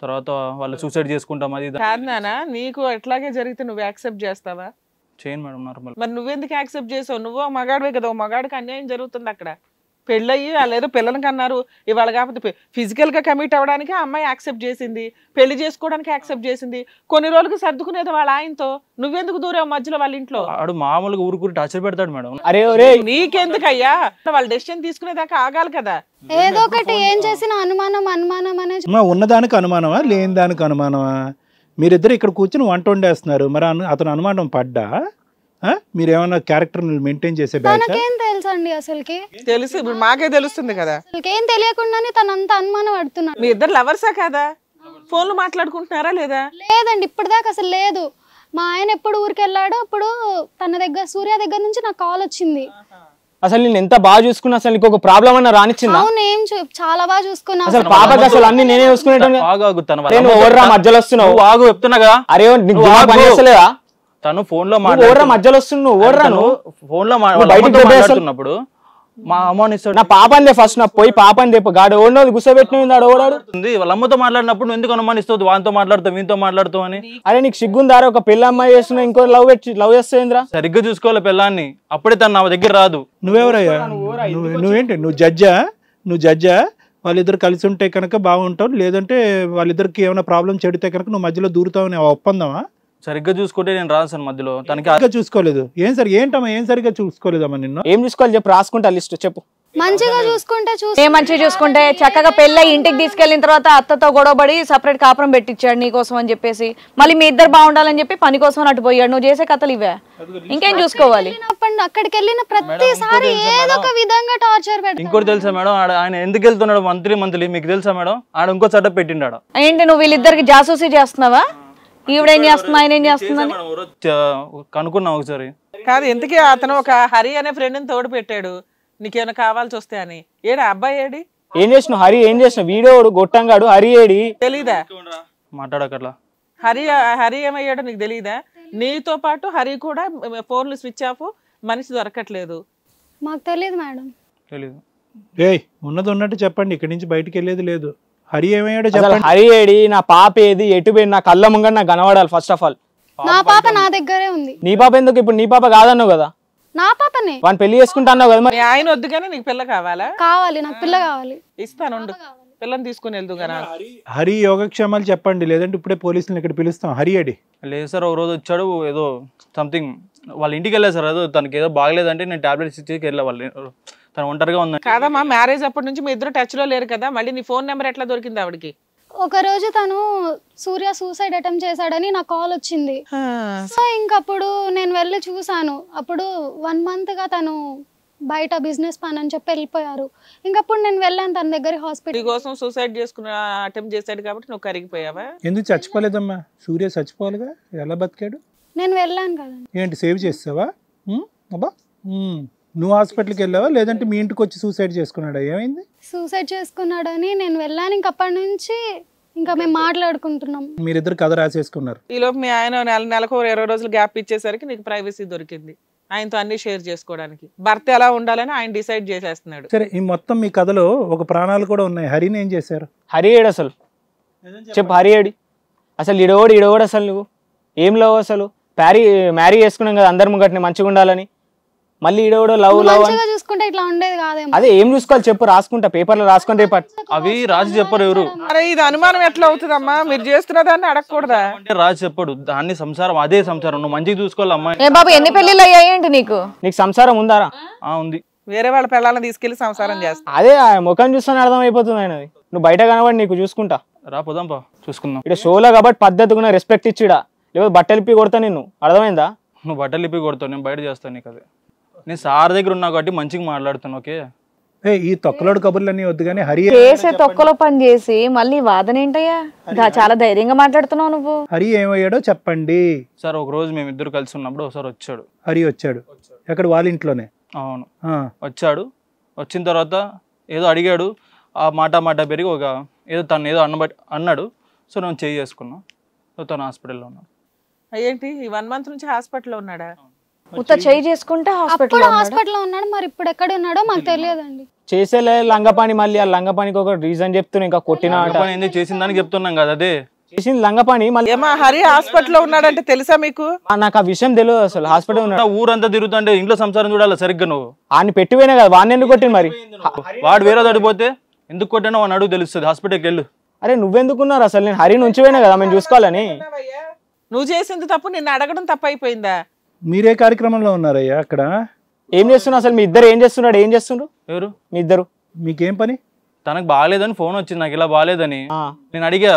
తర్వాత వాళ్ళు సూసైడ్ చేసుకుంటాం అది కాదు నాన్న, నీకు ఎట్లాగే జరిగితే నువ్వు యాక్సెప్ట్ చేస్తావా? చేయను మేడం నార్మల్. మరి నువ్వెందుకు యాక్సెప్ట్ చేసావు? నువ్వు మగాడివే కదా, మగాడికి అన్యాయం జరుగుతుంది అక్కడ. పెళ్ళయ్యి వాళ్ళేదో పిల్లలకి కన్నారు, ఇవాళ కాకపోతే ఫిజికల్ గా కమిట్ అవ్వడానికి ఆ అమ్మాయి యాక్సెప్ట్ చేసింది, పెళ్లి చేసుకోవడానికి యాక్సెప్ట్ చేసింది. కొన్ని రోజులకు సర్దుకునేది వాళ్ళ ఆయనతో. నువ్వెందుకు దూరం మధ్యలో వాళ్ళ ఇంట్లో? ఆడు మామూలుగా ఊరుకూరి టార్చర్ పెడతాడు మేడం. అరే నీకెందుకయ్యా? వాళ్ళ డెసిషన్ తీసుకునేదాకా ఆగాలి కదా. ఏదో ఒకటి ఏం చేసినా అనుమానం అనుమానం అనే. ఉన్నదానికి అనుమానమా, లేని దానికి అనుమానమా? మీరిద్దరు ఇక్కడ కూర్చొని వంట వండేస్తున్నారు, మరి అతను అనుమానం పడ్డా? మీరు ఏమైనా క్యారెక్టర్ మెయింటైన్ చేసే బ్యాచ్? తనకేం తెలుసు అండి అసలుకి? తెలుసు, ఇప్పుడు మాకే తెలుస్తుంది కదా. అసలుకి ఏం తెలియకుండానే తనంత అనుమానం పడుతున్నాడు. మీ ఇద్దరు లవర్సా కదా? ఫోన్లు మాట్లాడుకుంటున్నారా లేదా? లేదండి, ఇప్పటిదాకా అసలు లేదు. మా ఆయన ఎప్పుడు ఊరికి వెళ్ళాడో అప్పుడు తన దగ్గర సూర్య దగ్గర నుంచి నాకు కాల్ వచ్చింది. అసలు నేను ఎంత బాగా చూసుకున్నా, అసలు నీకు ఒక ప్రాబ్లం అన్న రానిచ్చిందా? అవును, ఏం చాలా బాగా చూసుకున్నా. అసలు పాపకి అసలు అన్ని నేనే చూసుకునేటోని. నేను ఓర్రా మధ్యలో వస్తున్నావు, ఆగు చెప్తున్నాగా. అరే నీకు దిమాగ్ పని చేస్తలేదా? తను ఫోన్ లో ఓర్రా మధ్యలో వస్తున్నావు, ఓర్రా నువ్వు ఫోన్ లో బయటికి మాట్లాడుతున్నప్పుడు మా అమ్మని నా పాపని ఫస్ట్ నా పోయి పాపని తెప్ప గాడు ఓడినోది గుసబెట్టిన ఓడాడు. వాళ్ళ అమ్మతో మాట్లాడినప్పుడు నువ్వు ఎందుకు అనుమానిస్తావు? వానితో మాట్లాడుతావు, వీనితో మాట్లాడుతావు అని. అరే నీకు సిగ్గుందారా? ఒక పిల్ల అమ్మాయి చేస్తున్నా, ఇంకో లవ్ చేస్తుందిరా. సరిగ్గా చూసుకోవాలి పిల్లాన్ని, అప్పుడే తను నా దగ్గర రాదు. నువ్వెవరయ్యా? నువ్వేంటి? నువ్వు జడ్జా? వాళ్ళిద్దరు కలిసి ఉంటే కనుక బాగుంటావు, లేదంటే వాళ్ళిద్దరికి ఏమైనా ప్రాబ్లం చెడితే కనుక నువ్వు మధ్యలో దూరుతావు అని ఒప్పందమా? సరిగ్గా చూసుకుంటే నేను రాను సార్ మధ్యలో. తనకి చూసుకోలేదు. ఏం సరిగ్గా చూసుకోలేదమ్మా నిన్ను? ఏం చూసుకోవాలి చెప్పు, రాసుకుంటా లిస్ట్ చెప్పు. మంచిగా చూసుకుంటే ఏ మంచిగా చూసుకుంటే చక్కగా పెళ్ళై ఇంటికి తీసుకెళ్లిన తర్వాత అత్తతో గొడవపడి సపరేట్ కాపురం పెట్టించాడు నీకోసం అని చెప్పేసి, మళ్ళీ మీ ఇద్దరు బాగుండాలని చెప్పి పని కోసం అటు పోయాడు. నువ్వు చేసే కథలు ఇవే, ఇంకేం చూసుకోవాలి? అక్కడికి వెళ్ళిన ప్రతిసారి ఏదో ఒక విధంగా టార్చర్ పెడతాడు. ఇంకోటి తెలుసా మేడం, ఆయన ఎందుకు వెళ్తున్నాడు మంత్లీ మీకు తెలుసా మేడం? ఆడ ఇంకో చట్టం పెట్టిండాడు. ఏంటి నువ్వు వీళ్ళిద్దరికి జాసూసీ చేస్తున్నావా? ఈవిడేం చేస్తున్నా, ఆయన ఏం చేస్తుందని కనుక్కున్నా ఒకసారి. కాదు, ఎందుకే అతను ఒక హరి అనే ఫ్రెండ్ని తోడు పెట్టాడు నీకేమైనా కావాల్సి వస్తే అని. ఏడా అబ్బాయి ఏడి? ఏం చేసినావు హరి? ఏం చేసినావు? వీడియో గొట్టంగాడు హరి ఏడి? తెలీదా? మాట్లాడకట్లా. హరి ఏమయ్యాడో నీకు తెలీదా? నీతో పాటు హరి కూడా ఫోన్లు స్విచ్ ఆఫ్, మనిషి దొరకట్లేదు. మాకు తెలియదు మేడం. తెలీదు. ఉన్నది ఉన్నట్టు చెప్పండి, ఇక్కడి నుంచి బయటికి వెళ్ళేది లేదు. హరి ఏమయ్యాడో అసలు చెప్పండి. హరి ఏడి? నా పాప ఏది? ఎటు పోయి నా కళ్ళ ముంగ నాకు కనబడాలి ఫస్ట్ ఆఫ్ ఆల్. నా పాప నా దగ్గరే ఉంది. నీ పాప ఎందుకు? ఇప్పుడు నీ పాప కాదన్నావు కదా, నా పాపనే. వాడిని పెళ్లి చేసుకుంటా అన్నావు కదా. మరి మీ ఆయన వద్దు కానీ నీకు పిల్ల కావాలా? కావాలి, నాకు పిల్ల కావాలి. ఇస్తాను, పిల్లని తీసుకుని వెళ్దు కదా. హరి యోగక్షేమాలు చెప్పండి, లేదంటే ఇప్పుడే పోలీసులను ఇక్కడ పిలుస్తాం. హరి ఏడి? లేదు సార్, ఒక రోజు వచ్చాడు, ఏదో సంథింగ్ వాళ్ళ ఇంటికి వెళ్ళా సార్. ఏదో తనకి ఏదో బాగలేదంటే నేను టాబ్లెట్స్ ఇచ్చి వెళ్ళా. వాళ్ళు తను ఒంటరిగా ఉంది. కాదమ్మా, మ్యారేజ్ అప్పటి నుంచి మీ ఇద్దరు టచ్ లో లేరు కదా, మళ్ళీ నీ ఫోన్ నెంబర్ ఎట్లా దొరికింది ఆవిడకి? ఒక రోజు తను సూర్య సూసైడ్ అటెంప్ట్ చేశాడని నాకు కాల్ వచ్చింది. సో ఇంకప్పుడు నేను వెళ్ళి చూసాను. అప్పుడు 1 month గా తను బయట బిజినెస్ పని అని చెప్పి వెళ్ళిపోయారు. ఇంకప్పుడు నేను వెళ్ళాను తన దగ్గర హాస్పిటల్. కోసం సూసైడ్ చేసుకున్న అటెంప్ట్ చేశాడు కాబట్టి నువ్వు కరిగిపోయావా? ఎందుకు చచ్చిపోలేదమ్మా? సూర్య చచ్చిపోవాలిగా, ఎలా బతికాడు? నేను వెళ్ళాను కదా. ఏంటి సేవ్ చేస్తావా? అబ్బా, నువ్వు హాస్పిటల్కి వెళ్ళావా, లేదంటే మీ ఇంటికి వచ్చి సూసైడ్ చేసుకున్నాడా? ఏమైంది? సూసైడ్ చేసుకున్నాడని నేను వెళ్ళాను. ఇంకప్పటి నుంచి ఇంకా మేము మాట్లాడుకుంటున్నాం. మీరిద్దరు కథ రాసేసుకున్నారు. ఈలోపు మీ ఆయన నెలకు 20 రోజులు గ్యాప్ ఇచ్చేసరికి నీకు ప్రైవసీ దొరికింది, ఆయనతో అన్ని షేర్ చేసుకోవడానికి. భర్త ఎలా ఉండాలని ఆయన డిసైడ్ చేసేస్తున్నాడు. సరే, ఈ మొత్తం మీ కథలో ఒక ప్రాణాలు కూడా ఉన్నాయి. హరిని ఏం చేశారు? హరి ఏడు అసలు చెప్పు, హరి ఏడి? అసలు ఇడోడు అసలు నువ్వు ఏం లవ్? అసలు మ్యారీ చేసుకున్నాం కదా అందరి ముంగట్ని మంచిగా ఉండాలని, మళ్ళీ ఇడోడు లవ్ మంచిగా చూసుకుంటే ఇట్లా ఉండేది కాదేమో. అదే ఏం చూసుకోవాలి చెప్పు, రాసుకుంటా పేపర్లో రాసుకుంటే రేపటి. అవి రాజు చెప్పరు ఎవరు. అరే ఇది అనుమానం ఎట్లా అవుతుందమ్మా? మీరు చేస్తున్న దాన్ని అడగకూడదా? అంటే రాజు చెప్పడు, దాన్ని సంసారం అదే సంసారం, నువ్వు మంచిగా చూసుకోవాలి అమ్మాయి. ఏ బాబు, ఎన్ని పెళ్లిళ్ళు అయ్యాయేంటి నీకు? నీకు సంసారం ఉందారా? ఉంది. వేరే వాళ్ళ పిల్లల్ని తీసుకెళ్లి సంసారం చేస్తా. అదే ముఖం చూస్తాను అర్థం అయిపోతుంది ఆయనది. నువ్వు బయట కనబడి నీకు చూసుకుంటా. రా పోదాంపా, చూసుకుందాం. ఇక్కడ షోలో కాబట్టి పద్ధతిగా రెస్పెక్ట్ ఇచ్చిడా, లేకపోతే బట్టలు ఇప్పి కొడతా నిన్ను, అర్థమైందా? నువ్వు బట్టలు ఇప్పి కొడతావు, నేను బయట చేస్తాను నీకు. అదే నేను సార్ దగ్గర ఉన్నా కాబట్టి మంచిగా మాట్లాడుతాను. ఓకే, ఈ తొక్కలోడు కబుర్లన్నీ వద్దు కానీ హరి చేసే తొక్కలో పని చేసి మళ్ళీ వాదన ఏంటయ్యా? చాలా ధైర్యంగా మాట్లాడుతున్నావు నువ్వు. హరి ఏమయ్యాడో చెప్పండి సార్. ఒక రోజు మేము ఇద్దరు కలిసి ఉన్నప్పుడు ఒకసారి వచ్చాడు. హరి వచ్చాడు ఎక్కడ? వాళ్ళ ఇంట్లోనే? అవును, వచ్చాడు. వచ్చిన తర్వాత ఏదో అడిగాడు, ఆ మాట పెరిగి ఒక ఏదో తను ఏదో అన్నాడు. సో నేను చేయి చేసుకున్నా. సో తను హాస్పిటల్లో ఉన్నాడు. ఏంటి ఈ 1 month నుంచి హాస్పిటల్లో ఉన్నాడా? ఉత్త చేయి చేసుకుంటే హాస్పిటల్లో ఉన్నాడు. మరి ఇప్పుడు ఎక్కడ ఉన్నాడో మాకు తెలియదండి. చేసేలే లంగపాని, మళ్ళీ ఆ లంగపానికి ఒక రీజన్ చెప్తున్నా, ఇంకా కొట్టిన ఎందుకు చేసిన దానికి చెప్తున్నాం కదా. అదే చేసింది లంగపాని. మళ్ళీ ఏమా హరి హాస్పిటల్లో ఉన్నాడంటే తెలుసా మీకు? నాకు ఆ విషయం తెలియదు అసలు. హాస్పిటల్ ఉన్నాడు. ఊరంతా తిరుగుతుంటే ఇంట్లో సంసారం చూడాలి సరిగ్గా. నువ్వు ఆయన పెట్టిపోయినా కదా, వాడిని ఎందుకు కొట్టింది మరి? వాడు వేరే తడిపోతే ఎందుకు కొట్టానో వాడిని అడుగు తెలుస్తుంది. హాస్పిటల్కి వెళ్ళు. అరే నువ్వెందుకున్నారు అసలు? నేను హరిని ఉంచిపోయినా కదా మేము చూసుకోవాలని. నువ్వు చేసింది తప్పు, నిన్ను అడగడం తప్పు అయిపోయిందా? మీరే కార్యక్రమంలో ఉన్నారయ్యా అక్కడ? ఏం చేస్తున్నా అసలు? మీ ఇద్దరు ఏం చేస్తున్నాడు? ఏం చేస్తుండ్రు ఎవరు మీ ఇద్దరు? మీకేం పని? తనకు బాగాలేదని ఫోన్ వచ్చింది నాకు, ఇలా బాగాలేదని. ఆ. నేను అడిగా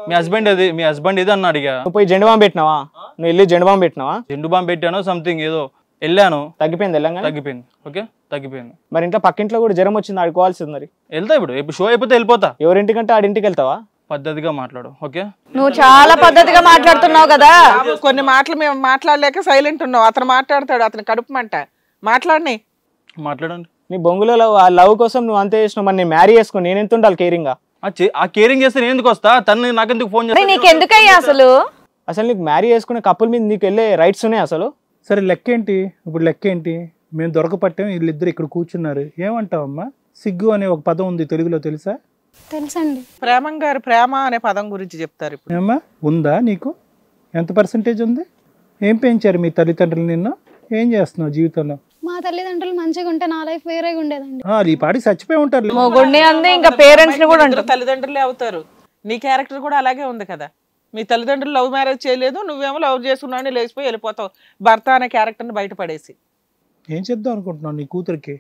మీ హస్బెండ్ ఏది అని అడిగా. నువ్వు పోయి జెండు బాంబు పెట్టినావా? నువ్వు వెళ్ళి జెండు బాంబు పెట్టినావా? జెండు బాంబు పెట్టాను సంథింగ్ ఏదో వెళ్ళాను, తగ్గిపోయింది వెళ్ళంగా? తగ్గిపోయింది. ఓకే తగ్గిపోయింది. మరి ఇంట్లో పక్కింట్లో కూడా జ్వరం వచ్చింది, ఆడుకోవాల్సింది. మరి వెళ్తా ఇప్పుడు షో అయిపోతే వెళ్ళిపోతా. ఎవరింటికంటే ఆడింటికి వెళ్తావా? పద్ధతిగా మాట్లాడు. ఓకే నువ్వు చాలా పద్ధతిగా మాట్లాడుతున్నావు కదా. కొన్ని మాటలు మేము మాట్లాడలేక సైలెంట్ ఉన్నావు. అతను మాట్లాడతాడు, అతను కడుపు మంట. మాట్లాడని మాట్లాడండి. నీ బొంగులో లవ్ కోసం నువ్వు అంతే చేసినావు. మరి నేను మ్యారీ చేసుకుని నేను ఎంత ఉండాలి కేరింగ్ గా? ఆ కేరింగ్ చేస్తే నేను ఎందుకు వస్తా? తను నాకెందుకు ఫోన్ చేస్తా? నీకెందుకయ్యా అసలు? అసలు నీకు మ్యారీ చేసుకునే కప్పుల మీద నీకు వెళ్ళే రైట్స్ ఉన్నాయి అసలు? సరే లెక్క ఏంటి ఇప్పుడు? లెక్క ఏంటి? మేము దొరకపట్టాం, వీళ్ళిద్దరు ఇక్కడ కూర్చున్నారు. ఏమంటావమ్మా? సిగ్గు అనే ఒక పదం ఉంది తెలుగులో, తెలుసా? తెలుసండి. ప్రేమం గారు ప్రేమ అనే పదం గురించి చెప్తారు ఇప్పుడు. ఏమ్మా ఉందా నీకు? ఎంత పర్సంటేజ్ ఉంది? ఏం పెంచారు మీ తల్లిదండ్రులు నిన్ను? ఏం చేస్తున్నావు జీవితంలో? మా తల్లిదండ్రులు మంచిగా ఉంటే నా లైఫ్ వేరేగా ఉండేదండి. ఈ పాటికి చచ్చిపోయి ఉంటారు. మొగుడిని అంది, ఇంకా పేరెంట్స్ ని కూడా ఇద్దరు తల్లిదండ్రులే అవుతారు. నీ క్యారెక్టర్ కూడా అలాగే ఉంది కదా. మీ తల్లిదండ్రులు లవ్ మ్యారేజ్ చేయలేదు, నువ్వేమో లవ్ చేసుకున్నావు, లేచిపోయి వెళ్ళిపోతావు భర్త అనే క్యారెక్టర్ని బయటపడేసి. ఏం చేద్దాం అనుకుంటున్నావు నీ కూతురికి?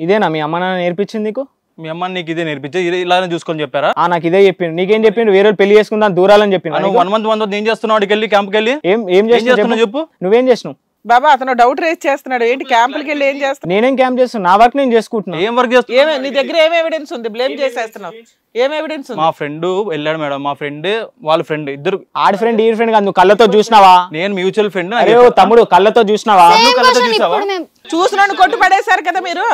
ఇదేనా మీ అమ్మ నాన్న నేర్పించింది నీకు? మీ అమ్మ నీకు ఇదే నేర్పించే, ఇలానే చూసుకొని చెప్పారా? నాకు ఇదే చెప్పిండు. నీకేం చెప్పిండు? వేరే పెళ్లి చేసుకుందా దూరాలని చెప్పిండు. నువ్వు 1 month ఏం చేస్తున్నావు? అడికి వెళ్ళి క్యాంప్కి వెళ్ళి ఏం చేస్తున్నావు చెప్పు. నువ్వేం చేసినావు? బాబా అతను డౌట్ రేస్ చేస్తున్నాడు. ఏంటి క్యాంపులకి వెళ్ళి ఏం చేస్తున్నావు? నేనేం క్యాంప్ చేస్తున్నా? నా వర్క్ నేను చేసుకుంటున్నా. ఏం వర్క్ చేస్తున్నావు? నీ దగ్గర ఏం ఎవిడెన్స్ ఉంది? బ్లేమ్ చేసేస్తున్నావు. ఏం ఎవిడెన్స్ ఉంది? మా ఫ్రెండ్ వెళ్ళాడు మేడం, మా ఫ్రెండ్ వాళ్ళ ఫ్రెండ్ ఇద్దరు. ఆడి ఫ్రెండ్ ఈ ఫ్రెండ్ కాదు, నువ్వు కళ్ళతో చూసినావా? నేను మ్యూచువల్ ఫ్రెండ్. అరే తమ్ముడు కళ్ళతో చూసినావా? ఇప్పుడు మేము చూసినాడు కొట్టు పడేశారు కదా మీరు.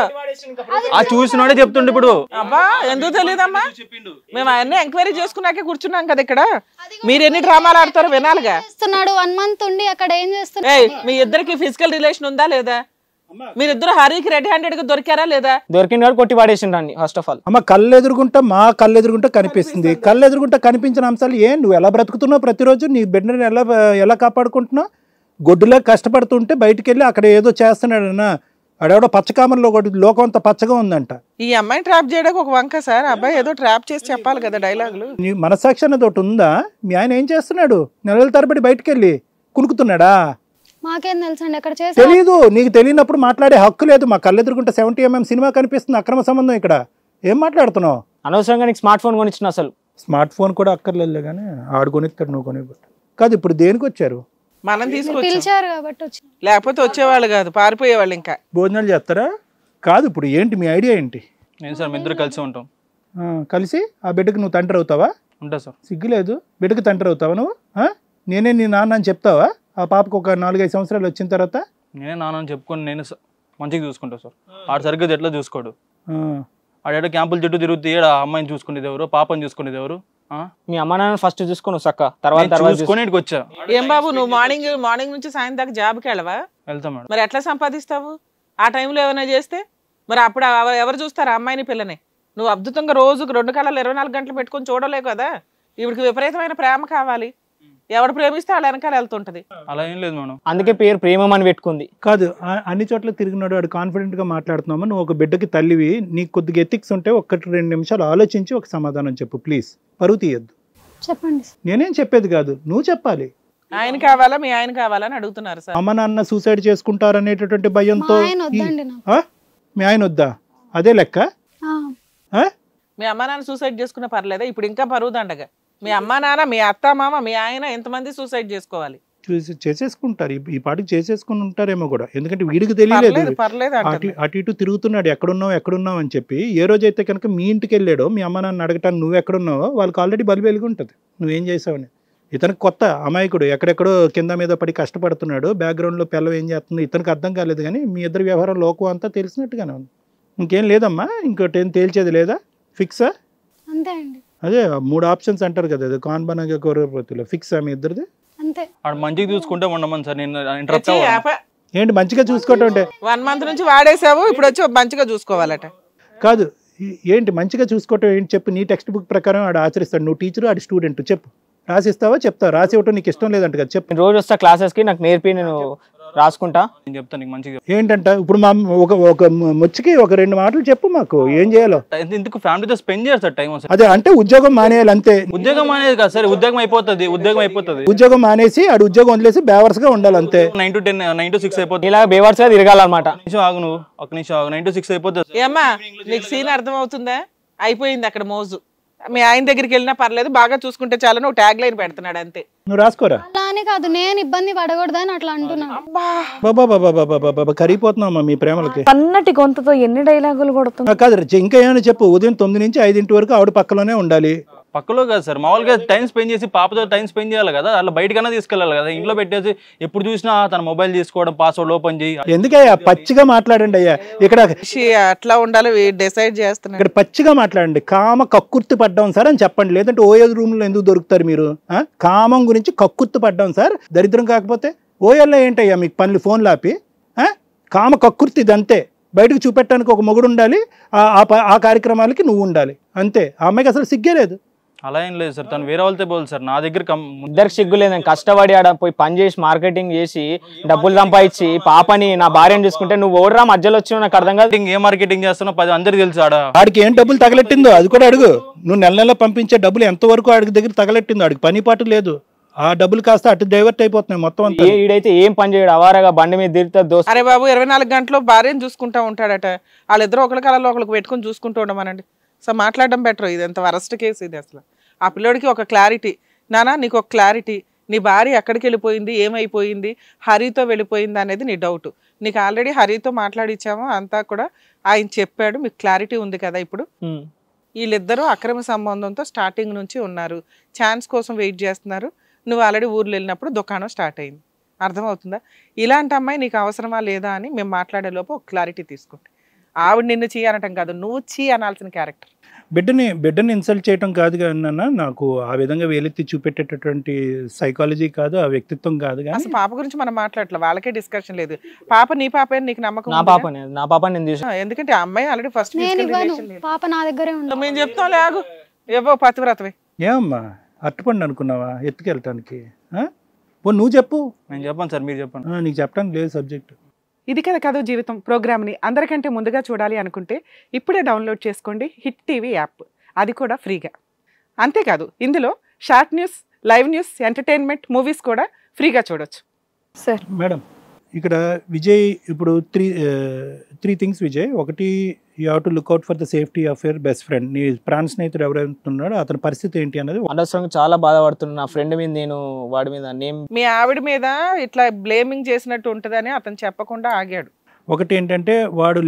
ఆ చూసినోడే చెప్తుండే ఇప్పుడు. అబ్బా ఎందుకు తెలియదమ్మా? మేము అవన్నీ ఎంక్వైరీ చేసుకున్నాకే కూర్చున్నాం కదా ఇక్కడ. మీరు ఎన్ని డ్రామాలు ఆడతారో వినాలిగా. చేస్తున్నాడు 1 month ఉండి అక్కడ ఏం చేస్తున్నాడు? ఏయ్ మీ ఇద్దరికి ఫిజికల్ రిలేషన్ ఉందా లేదా? మీరిద్దరు హరికి రెడ్ హ్యాండెడ్ గా దొరికారా లేదా? దొరికిన వాడు కొట్టి పడేసిండ్రు. ఫస్ట్ ఆఫ్ ఆల్ అమ్మ కళ్ళు ఎదురుగుంటా, మా కళ్ళు ఎదురుగుంటా కనిపిస్తుంది. కళ్ళు ఎదురుగుంటా కనిపించిన అంశాలు నువ్వు ఎలా బ్రతుకుతున్నావు? ప్రతిరోజు నీ బిడ్డని ఎలా కాపాడుకుంటున్నావు? గొడ్డులా కష్టపడుతుంటే బయటికి వెళ్ళి అక్కడ ఏదో చేస్తున్నాడన్నా. ఆడెవడో పచ్చకామర్లో లోకం అంతా పచ్చగా ఉందంట. ఈ అమ్మాయిని ట్రాప్ చేయడానికి ఒక వంక సార్. అబ్బాయి ఏదో ట్రాప్ చేసి చెప్పాలి కదా డైలాగులు. నీ మనసాక్షి అన్నది ఒకటి ఉందా? మీ ఆయన ఏం చేస్తున్నాడు? నెలల తరబడి బయటికి వెళ్ళి కునుకుతున్నాడా? మాకేం తెలుసండి అక్కడ చేసి. తెలీదు. నీకు తెలియనప్పుడు మాట్లాడే హక్కు లేదు. మా కళ్ళు ఎదురుకుంటే 70mm సినిమా కనిపిస్తుంది. అక్రమ సంబంధం ఇక్కడ. ఏం మాట్లాడుతున్నావు? అనవసరంగా నీకు స్మార్ట్ ఫోన్ కొనిచ్చిన. అసలు స్మార్ట్ ఫోన్ కూడా అక్కర్లేదు కానీ ఆడు కొనిస్తాడు, నువ్వు కొనివ్వడు కాదు. ఇప్పుడు దేనికి వచ్చారు? మనం తీసుకొచ్చాం, పిలిచారు కాబట్టి వచ్చి. లేకపోతే వచ్చేవాళ్ళు కాదు, పారిపోయేవాళ్ళు. ఇంకా భోజనాలు చేస్తారా? కాదు. ఇప్పుడు ఏంటి మీ ఐడియా ఏంటి? నేను సార్ మీ ఇద్దరు కలిసి ఉంటాం. కలిసి ఆ బిడ్డకి నువ్వు తండ్రి అవుతావా? ఉంటా సార్. సిగ్గులేదు? బిడ్డకి తండ్రి అవుతావా నువ్వు? నేనే నీ నాన్న అని చెప్తావా? ఆ పాపకు ఒక 4-5 సంవత్సరాలు వచ్చిన తర్వాత నేనే నాన్న చెప్పుకొని నేను మంచిగా చూసుకుంటా సార్. ఆడు సరిగ్గా ఎట్లా చూసుకోడు. ఆడేటో క్యాంపుల చుట్టూ తిరుగుతూ ఆ అమ్మాయిని చూసుకునేది ఎవరు, పాపని చూసుకునేది ఎవరు? మీ అమ్మ నాన్న ఫస్ట్ చూసుకోను సక్క, తర్వాత చూసుకొని ఇక్కడికి వచ్చా. ఏం బాబు నువ్వు మార్నింగ్ నుంచి సాయంత్రం దాకా జాబ్కి వెళ్ళవా? వెళ్తాం మేడం. మరి ఎట్లా సంపాదిస్తావు? ఆ టైంలో ఏమైనా చేస్తే మరి అప్పుడు ఎవరు చూస్తారు అమ్మాయిని పిల్లని? నువ్వు అద్భుతంగా రోజుకు 2 కళలు 24 గంటలు పెట్టుకొని చూడలేవు కదా. ఇవిడికి విపరీతమైన ప్రేమ కావాలి. ఎవడు ప్రేమిస్తే వాళ్ళ వెనకాల వెళ్తుంటది. అలా ఏం లేదు మేడం. అందుకే పేరు ప్రేమం అని పెట్టుకుంది. కాదు, అన్ని చోట్ల తిరిగినాడు వాడు. కాన్ఫిడెంట్ గా మాట్లాడుతున్నాము. నువ్వు ఒక బిడ్డకి తల్లివి. నీకు కొద్దిగా ఎథిక్స్ ఉంటే 1-2 నిమిషాలు ఆలోచించి ఒక సమాధానం చెప్పు ప్లీజ్. పరువు తీయద్దు. చెప్పండి. నేనేం చెప్పేది కాదు, నువ్వు చెప్పాలి. ఆయన కావాలా మీ ఆయన కావాలా అని అడుగుతున్నారు సార్. అమ్మ నాన్న సూసైడ్ చేసుకుంటారనేటటువంటి భయంతో. మీ ఆయన వద్దా? అదే లెక్క. మీ అమ్మ నాన్న సూసైడ్ చేసుకున్న పర్లేదా? ఇప్పుడు ఇంకా పరువు దండగా. మీ అమ్మ నాన్న, మీ అత్త మామ, మీ ఆయన ఎంతమంది సూసైడ్ చేసుకోవాలి? చేసేసుకుంటారు. ఈ పాటికి చేసేసుకుని ఉంటారేమో కూడా. ఎందుకంటే వీడికి తెలియలేదు. అటు ఇటు తిరుగుతున్నాడు ఎక్కడున్నావు అని చెప్పి. ఏ రోజైతే కనుక మీ ఇంటికి వెళ్ళాడో మీ అమ్మ నాన్న అడగటానికి నువ్వు ఎక్కడున్నావో వాళ్ళకి ఆల్రెడీ బలి వెలిగి ఉంటుంది నువ్వేం చేసావని. ఇతనికి కొత్త అమాయకుడు, ఎక్కడెక్కడో కింద మీద పడి కష్టపడుతున్నాడు. బ్యాక్గ్రౌండ్లో పిల్లలు ఏం చేస్తుంది ఇతనికి అర్థం కాలేదు. కానీ మీ ఇద్దరు వ్యవహారం లోకం అంతా తెలిసినట్టుగానే ఉంది. ఇంకేం లేదమ్మా, ఇంకోటి ఏం తేల్చేది లేదా? ఫిక్సా? అంతే అండి. అదే 3 ఆప్షన్స్ అంటారు కదా, అది కాన్బనగా కోరపతిలో. ఫిక్సా మీ ఇద్దరిది? అంతే. మంచిగా చూసుకుంటే ఉండమని సార్. నేను ఏంటి మంచిగా చూసుకోవటం అంటే? 1 month నుంచి వాడేసావు, ఇప్పుడు వచ్చి మంచిగా చూసుకోవాలట. కాదు, ఏంటి మంచిగా చూసుకోవటం ఏంటి చెప్పు. నీ టెక్స్ట్ బుక్ ప్రకారం ఆడు ఆచరిస్తాడు. నువ్వు టీచరు, ఆడు స్టూడెంట్. చెప్పు. రాసిస్తావా? చెప్తావు. రాసి ఇవ్వటం నీకు ఇష్టం లేదంట కదా, చెప్పు. రోజు వస్తా క్లాసెస్కి, నాకు నేర్పి నేను రాసుకుంటా. నేను చెప్తాను నీకు మంచిగా. ఏంటంట ఇప్పుడు మా ఒక ముచ్చికి ఒక 2 మాటలు చెప్పు మాకు. ఏం చేయాలో? ఎందుకు ఫ్యామిలీతో స్పెండ్ చేయాలి సార్ టైం. అదే అంటే ఉద్యోగం మానేయాలి అంతే. ఉద్యోగం మానేది కాదు సార్, ఉద్యోగం అయిపోతుంది. ఉద్యోగం మానేసి ఆడు ఉద్యోగం వదిలేసి బేవర్స్ గా ఉండాలి అంతే. 9 to 10, 9 to 6 అయిపోతుంది. ఇలా బేవర్స్ గా తిరగాలన్నమాట. ఆగు నువ్వు, ఒక నిమిషం ఆగు. 9 to 6 అయిపోతుంది. ఏమ్మా నీకు సీన్ అర్థం అవుతుందా? అయిపోయింది అక్కడ మోజు. మీ ఆయన దగ్గరికి వెళ్ళినా పర్లేదు, బాగా చూసుకుంటే చాలని ఒక ట్యాగ్ లైన్ పెడుతున్నాడు అంతే. నువ్వు రాసుకోరా. అలా అని కాదు, నేను ఇబ్బంది పడకూడదని అట్లా అంటున్నాను. బాబా బాబా బాబా బాబా కరిగిపోతున్నామా మీ ప్రేమలకి. పన్నటి గొంతుతో ఎన్ని డైలాగులు కొడుతుంది. కాదు ఇంకా ఏమైనా చెప్పు. ఉదయం 9 నుంచి 5 వరకు ఆవిడ పక్కలోనే ఉండాలి. పక్కలో కాదు సార్, మామూలుగా టైం స్పెండ్ చేసి పాపతో టైం స్పెండ్ చేయాలి కదా, అలా బయటకన్నా తీసుకెళ్ళాలి కదా. ఇంట్లో పెట్టేసి ఎప్పుడు చూసినా తన మొబైల్ తీసుకోవడం, పాస్వర్డ్ ఓపెన్ చేయి. ఎందుకయ్యా పచ్చిగా మాట్లాడండి అయ్యా. ఇక్కడ అట్లా ఉండాలి డిసైడ్ చేస్తున్నాడు. ఇక్కడ పచ్చిగా మాట్లాడండి. కామ కక్కుర్తి పడ్డాం సార్ అని చెప్పండి. లేదంటే ఓఎల్ రూమ్ లో ఎందుకు దొరుకుతారు మీరు? కామం గురించి కక్కుర్తి పడ్డాం సార్. దరిద్రం కాకపోతే ఓఎల్లో ఏంటయ్యా మీకు పనులు? ఫోన్లు ఆపి కామ కక్కుర్తి ఇదంతే. బయటకు చూపెట్టడానికి ఒక మొగుడు ఉండాలి, ఆ కార్యక్రమాలకి నువ్వు ఉండాలి అంతే. ఆ అమ్మాయికి అసలు సిగ్గే లేదు. అలా ఏం లేదు సార్, తను వేరే వాళ్ళతో పోదు సార్, నా దగ్గర ఇద్దరికి సిగ్గు లేదని కష్టపడి ఆడ పోయి పని చేసి మార్కెటింగ్ చేసి డబ్బులు సంపాదించి పాపని నా భార్యను చూసుకుంటే నువ్వు ఓడరా మధ్యలో వచ్చినావు నాకు అర్థం కాదు. ఏ మార్కెటింగ్ చేస్తున్నావు 10 అందరికి తెలుసు. ఆడికి ఏం డబ్బులు తగలెట్టిందో అది కూడా అడుగు. నువ్వు నెల నెల పంపించే డబ్బులు ఎంతవరకు ఆడికి దగ్గర తగలెట్టిందో. ఆడికి పని పాటు లేదు. ఆ డబ్బులు కాస్త అటు డైవర్ట్ అయిపోతున్నాయి మొత్తం అంతా. ఈడైతే ఏం పని చేయడు, అవారగా బండి మీద తిరుగుతా దోస్తు. అరే బాబు 24 గంటలు భార్యను చూసుకుంటా ఉంటాడట. వాళ్ళిద్దరు ఒకరి కళలో ఒకరికి పెట్టుకుని చూసుకుంటూ ఉండమనండి. సో మాట్లాడడం బెటర్. ఇది ఎంత వరస్ట్ కేసు ఇది అసలు. ఆ పిల్లోడికి ఒక క్లారిటీ, నానా నీకు ఒక క్లారిటీ, నీ భార్య ఎక్కడికి వెళ్ళిపోయింది, ఏమైపోయింది, హరితో వెళ్ళిపోయింది అనేది నీ డౌట్. నీకు ఆల్రెడీ హరితో మాట్లాడిచ్చాము అంతా కూడా, ఆయన చెప్పాడు, మీకు క్లారిటీ ఉంది కదా. ఇప్పుడు వీళ్ళిద్దరూ అక్రమ సంబంధంతో స్టార్టింగ్ నుంచి ఉన్నారు, ఛాన్స్ కోసం వెయిట్ చేస్తున్నారు. నువ్వు ఆల్రెడీ ఊర్లో వెళ్ళినప్పుడు దుకాణం స్టార్ట్ అయింది. అర్థమవుతుందా? ఇలాంటి అమ్మాయి నీకు అవసరమా లేదా అని మేము మాట్లాడే లోపు ఒక క్లారిటీ తీసుకోండి. ఆవిడ నిన్ను చీ అనటం కాదు, నువ్వు చీ అనాల్సిన క్యారెక్టర్. బిడ్డని ఇన్సల్ట్ చేయటం కాదు కానీ నాకు ఆ విధంగా వేలెత్తి చూపెట్టేటటువంటి సైకాలజీ కాదు, ఆ వ్యక్తిత్వం కాదు. కానీ అసలు పాప గురించి మనం మాట్లాడలేదు, వాళ్ళకే డిస్కషన్ లేదు. పాప నీ పాప నీకు నమ్మకం? నా పాప నేను చూసాను. ఎందుకంటే ఆ అమ్మాయి ఆల్రెడీ ఫస్ట్ పాప నా దగ్గరే ఉంది. మేము చెప్తాం లేగు ఏవో పతివ్రతవే. ఏమమ్మా అట్టుపండి అనుకున్నావా ఎత్తుకెళ్ళటానికి? నువ్వు చెప్పు. నేను చెప్పాను సార్, మీరు చెప్పండి. నీకు చెప్పడానికి లేదు సబ్జెక్ట్. ఇది కదా కథ జీవితం ప్రోగ్రామ్ని అందరికంటే ముందుగా చూడాలి అనుకుంటే ఇప్పుడే డౌన్లోడ్ చేసుకోండి హిట్ టీవీ యాప్, అది కూడా ఫ్రీగా. అంతేకాదు ఇందులో short news, live news, entertainment, movies కూడా ఫ్రీగా చూడొచ్చు. సార్ మేడం ఇక్కడ విజయ్ ఇప్పుడు త్రీ థింగ్స్ విజయ్. ఒకటి, you have to look out for the safety of your best friend. నీ ప్రాణ స్నేహితుడు ఎవరైతున్నాడో అతని పరిస్థితి ఏంటి అనేది. అనవసరంగా చాలా బాధపడుతున్నా నా ఫ్రెండ్ మీద. నేను వాడి మీద మీ ఆవిడ మీద ఇట్లా బ్లేమింగ్ చేసినట్టు ఉంటుందని అతను చెప్పకుండా ఆగాడు. ఒకటి ఏంటంటే వాడు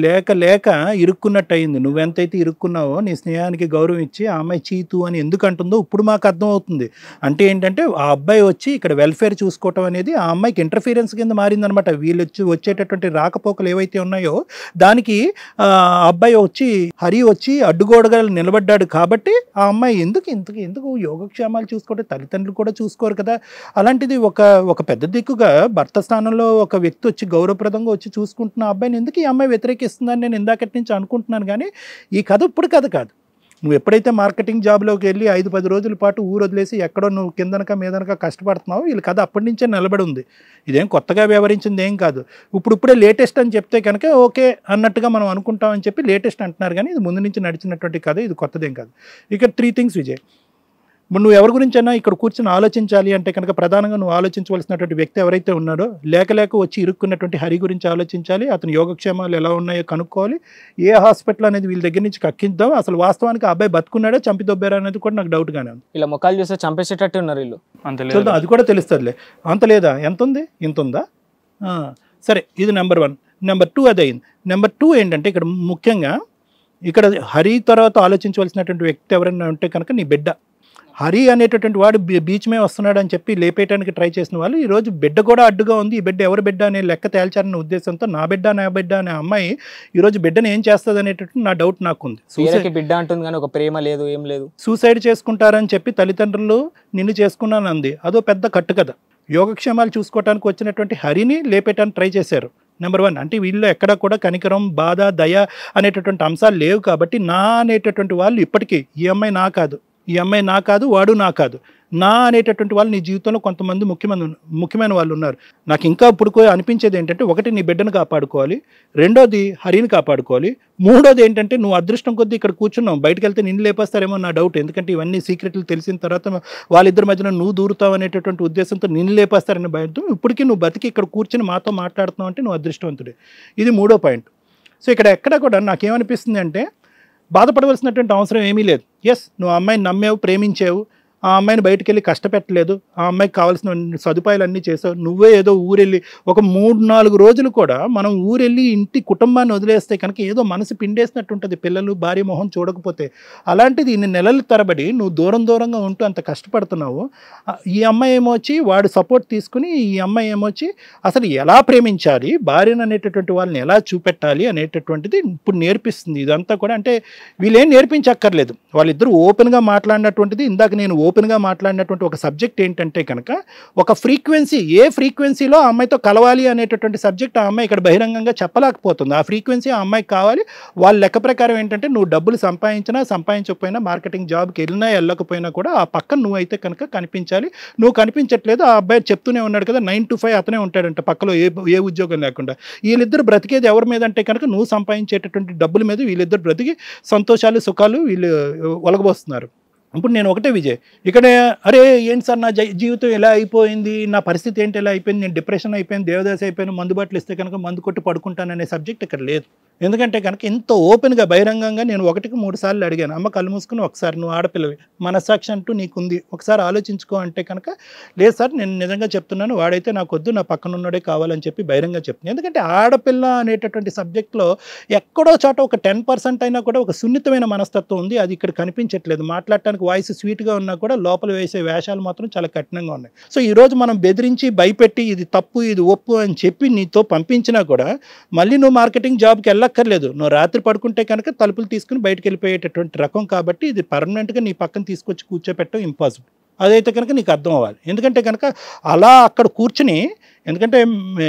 లేక ఇరుక్కున్నట్టు అయింది. నువ్వెంతైతే ఇరుక్కున్నావో నీ స్నేహానికి గౌరవం ఇచ్చి ఆ అమ్మాయి చీతు అని ఎందుకు అంటుందో ఇప్పుడు మాకు అర్థం అవుతుంది. అంటే ఏంటంటే ఆ అబ్బాయి వచ్చి ఇక్కడ వెల్ఫేర్ చూసుకోవటం అనేది ఆ అమ్మాయికి ఇంటర్ఫీరెన్స్ కింద మారిందనమాట. వీళ్ళు వచ్చేటటువంటి రాకపోకలు ఏవైతే ఉన్నాయో దానికి అబ్బాయి వచ్చి హరి వచ్చి అడ్డుగోడగా నిలబడ్డాడు. కాబట్టి ఆ అమ్మాయి ఎందుకు యోగక్షేమాలు చూసుకోవడం, తల్లిదండ్రులు కూడా చూసుకోరు కదా. అలాంటిది ఒక పెద్ద దిక్కుగా భర్త స్థానంలో ఒక వ్యక్తి వచ్చి గౌరవప్రదంగా వచ్చి చూసుకుంటున్న అబ్బాయిని ఎందుకు ఈ అమ్మాయి వ్యతిరేకిస్తుందని నేను ఇందాకటి నుంచి అనుకుంటున్నాను. కానీ ఈ కథ ఇప్పుడు కథ కాదు. నువ్వు ఎప్పుడైతే మార్కెటింగ్ జాబ్లోకి వెళ్ళి 5-10 రోజుల పాటు ఊరు వదిలేసి ఎక్కడో నువ్వు కిందనక మీదనక కష్టపడుతున్నావు, వీళ్ళ కథ అప్పటి నుంచే నిలబడి ఉంది. ఇదేం కొత్తగా వ్యవహరించింది ఏం కాదు. ఇప్పుడే లేటెస్ట్ అని చెప్తే కనుక ఓకే అన్నట్టుగా మనం అనుకుంటామని చెప్పి లేటెస్ట్ అంటున్నారు. కానీ ఇది ముందు నుంచి నడిచినటువంటి కథ, ఇది కొత్తదేం కాదు. ఇక్కడ 3 థింగ్స్ విజయ్. నువ్వు ఎవరి గురించి అయినా ఇక్కడ కూర్చొని ఆలోచించాలి అంటే కనుక ప్రధానంగా నువ్వు ఆలోచించవలసినటువంటి వ్యక్తి ఎవరైతే ఉన్నాడో, లేక వచ్చి ఇరుక్కున్నటువంటి హరి గురించి ఆలోచించాలి. అతని యోగక్షేమాలు ఎలా ఉన్నాయో కనుక్కోవాలి. ఏ హాస్పిటల్ అనేది వీళ్ళ దగ్గర నుంచి కక్కిద్దాం. అసలు వాస్తవానికి ఆ అబ్బాయి బతుకున్నాడో చంపి దొబ్బారా అనేది కూడా నాకు డౌట్గానే ఉంది. ఇలా ముఖాలు చూస్తే చంపేసేటట్టు ఉన్నారు వీళ్ళు. చూద్దాం, అది కూడా తెలుస్తుందిలే. అంత లేదా, ఎంత ఉంది, ఇంత ఉందా? సరే, ఇది నెంబర్ 1. నెంబర్ 2 అది అయింది. నెంబర్ 2 ఏంటంటే ఇక్కడ ముఖ్యంగా ఇక్కడ హరి తర్వాత ఆలోచించవలసినటువంటి వ్యక్తి ఎవరైనా ఉంటే కనుక నీ బిడ్డ. హరి అనేటటువంటి వాడు బీచ్ మీద వస్తున్నాడు అని చెప్పి లేపేయడానికి ట్రై చేసిన వాళ్ళు ఈరోజు బిడ్డ కూడా అడ్డుగా ఉంది. ఈ బిడ్డ ఎవరి బిడ్డ అనే లెక్క తేల్చారనే ఉద్దేశంతో నా బిడ్డ అనే అమ్మాయి ఈరోజు బిడ్డను ఏం చేస్తుంది అనేటటువంటి నా డౌట్ నాకు ఉంది. బిడ్డ అంటుంది కానీ ఒక ప్రేమ లేదు, ఏం లేదు. సూసైడ్ చేసుకుంటారని చెప్పి తల్లిదండ్రులు నిన్ను చేసుకున్నాను అంది. అదో పెద్ద కట్టు కదా. యోగక్షేమాలు చూసుకోవడానికి వచ్చినటువంటి హరిని లేపేయడానికి ట్రై చేశారు. నెంబర్ 1 అంటే వీళ్ళు ఎక్కడ కూడా కనికరం, బాధ, దయ అనేటటువంటి అంశాలు లేవు. కాబట్టి నా అనేటటువంటి వాళ్ళు ఇప్పటికీ ఈ అమ్మాయి నా కాదు, వాడు నా కాదు, నా అనేటటువంటి వాళ్ళు నీ జీవితంలో కొంతమంది ముఖ్యమైన వాళ్ళు ఉన్నారు. నాకు ఇంకా ఇప్పుడు అనిపించేది ఏంటంటే, ఒకటి నీ బిడ్డను కాపాడుకోవాలి, రెండోది హరిని కాపాడుకోవాలి, మూడోది ఏంటంటే నువ్వు అదృష్టం కొద్దీ ఇక్కడ కూర్చున్నావు, బయటకు వెళ్తే నిన్ను లేపేస్తారేమో నా డౌట్. ఎందుకంటే ఇవన్నీ సీక్రెట్లు తెలిసిన తర్వాత వాళ్ళిద్దరి మధ్యన నువ్వు దూరుతావు అనేటటువంటి ఉద్దేశంతో నిన్ను లేపేస్తారనే భయంతో ఇప్పటికీ నువ్వు బతికి ఇక్కడ కూర్చుని మాతో మాట్లాడుతున్నావు అంటే నువ్వు అదృష్టవంతుడే. ఇది 3వ పాయింట్. సో ఇక్కడ ఎక్కడ కూడా నాకేమనిపిస్తుంది అంటే బాధపడవలసినటువంటి అవసరం ఏమీ లేదు. ఎస్, నువ్వు ఆ అమ్మాయిని నమ్మావు, ప్రేమించావు, ఆ అమ్మాయిని బయటకు వెళ్ళి కష్టపెట్టలేదు, ఆ అమ్మాయికి కావాల్సిన సదుపాయాలు అన్నీ చేసావు. నువ్వే ఏదో ఊరెళ్ళి ఒక 3-4 రోజులు కూడా మనం ఊరెళ్ళి ఇంటి కుటుంబాన్ని వదిలేస్తే కనుక ఏదో మనసు పిండేసినట్టు ఉంటుంది, పిల్లలు భార్య మొహం చూడకపోతే. అలాంటిది ఇన్ని నెలల తరబడి నువ్వు దూరంగా ఉంటూ అంత కష్టపడుతున్నావు. ఈ అమ్మాయి ఏమో వచ్చి వాడు సపోర్ట్ తీసుకుని, ఈ అమ్మాయి ఏమో వచ్చి అసలు ఎలా ప్రేమించాలి, భార్యను అనేటటువంటి వాళ్ళని ఎలా చూపెట్టాలి అనేటటువంటిది ఇప్పుడు నేర్పిస్తుంది. ఇదంతా కూడా అంటే వీళ్ళేం నేర్పించక్కర్లేదు, వాళ్ళిద్దరూ ఓపెన్గా మాట్లాడినటువంటిది. ఇందాక నేను ఓపెన్గా మాట్లాడినటువంటి ఒక సబ్జెక్ట్ ఏంటంటే కనుక ఒక ఫ్రీక్వెన్సీ, ఏ ఫ్రీక్వెన్సీలో ఆ అమ్మాయితో కలవాలి అనేటటువంటి సబ్జెక్ట్ ఆ అమ్మాయి ఇక్కడ బహిరంగంగా చెప్పలేకపోతుంది. ఆ ఫ్రీక్వెన్సీ ఆ అమ్మాయికి కావాలి. వాళ్ళ లెక్క ప్రకారం ఏంటంటే నువ్వు డబ్బులు సంపాదించకపోయినా, మార్కెటింగ్ జాబ్కి వెళ్ళినా వెళ్ళకపోయినా కూడా ఆ పక్కన నువ్వైతే కనుక కనిపించాలి. నువ్వు కనిపించట్లేదు. ఆ అబ్బాయి చెప్తూనే ఉన్నాడు కదా, 9 to 5 అతనే ఉంటాడంట పక్కలో, ఏ ఉద్యోగం లేకుండా. వీళ్ళిద్దరు బ్రతికేది ఎవరి మీద అంటే కనుక నువ్వు సంపాదించేటటువంటి డబ్బుల మీద వీళ్ళిద్దరు బ్రతికి సంతోషాలు సుఖాలు వీళ్ళు ఒలగబోస్తున్నారు. ఇప్పుడు నేను ఒకటే విజయ్ ఇక్కడ, అరే ఏంటి సార్ నా జీవితం ఎలా అయిపోయింది, నా పరిస్థితి ఏంటి ఎలా అయిపోయింది, నేను డిప్రెషన్ అయిపోయింది, దేవదాసి అయిపోయాను, మందు బాటలు ఇస్తే కనుక మందు కొట్టి పడుకుంటాననే సబ్జెక్ట్ ఇక్కడ లేదు. ఎందుకంటే కనుక ఎంతో ఓపెన్గా బహిరంగంగా నేను 1-3 సార్లు అడిగాను, అమ్మ కళ్ళు మూసుకుని ఒకసారి నువ్వు ఆడపిల్లవి, మనస్సాక్షి అంటూ నీకుంది, ఒకసారి ఆలోచించుకో అంటే కనుక లేదు సార్ నేను నిజంగా చెప్తున్నాను, వాడైతే నాకు వద్దు, నా పక్కన ఉన్నోడే కావాలని చెప్పి బహిరంగంగా చెప్తున్నాను. ఎందుకంటే ఆడపిల్ల అనేటటువంటి సబ్జెక్ట్లో ఎక్కడో చోట ఒక 10% అయినా కూడా ఒక సున్నితమైన మనస్తత్వం ఉంది. అది ఇక్కడ కనిపించట్లేదు. మాట్లాడటానికి వాయిస్ స్వీట్గా ఉన్నా కూడా లోపల వేసే వేషాలు మాత్రం చాలా కఠినంగా ఉన్నాయి. సో ఈరోజు మనం బెదిరించి భయపెట్టి ఇది తప్పు ఇది ఒప్పు అని చెప్పి నీతో పంపించినా కూడా మళ్ళీ నువ్వు మార్కెటింగ్ జాబ్కి వెళ్ళక్కర్లేదు. నువ్వు రాత్రి పడుకుంటే కనుక తలుపులు తీసుకుని బయటకు వెళ్ళిపోయేటటువంటి రకం కాబట్టి ఇది పర్మనెంట్గా నీ పక్కన తీసుకొచ్చి కూర్చోపెట్టడం ఇంపాసిబుల్. అదైతే కనుక నీకు అర్థం అవ్వాలి. ఎందుకంటే కనుక అలా అక్కడ కూర్చుని, ఎందుకంటే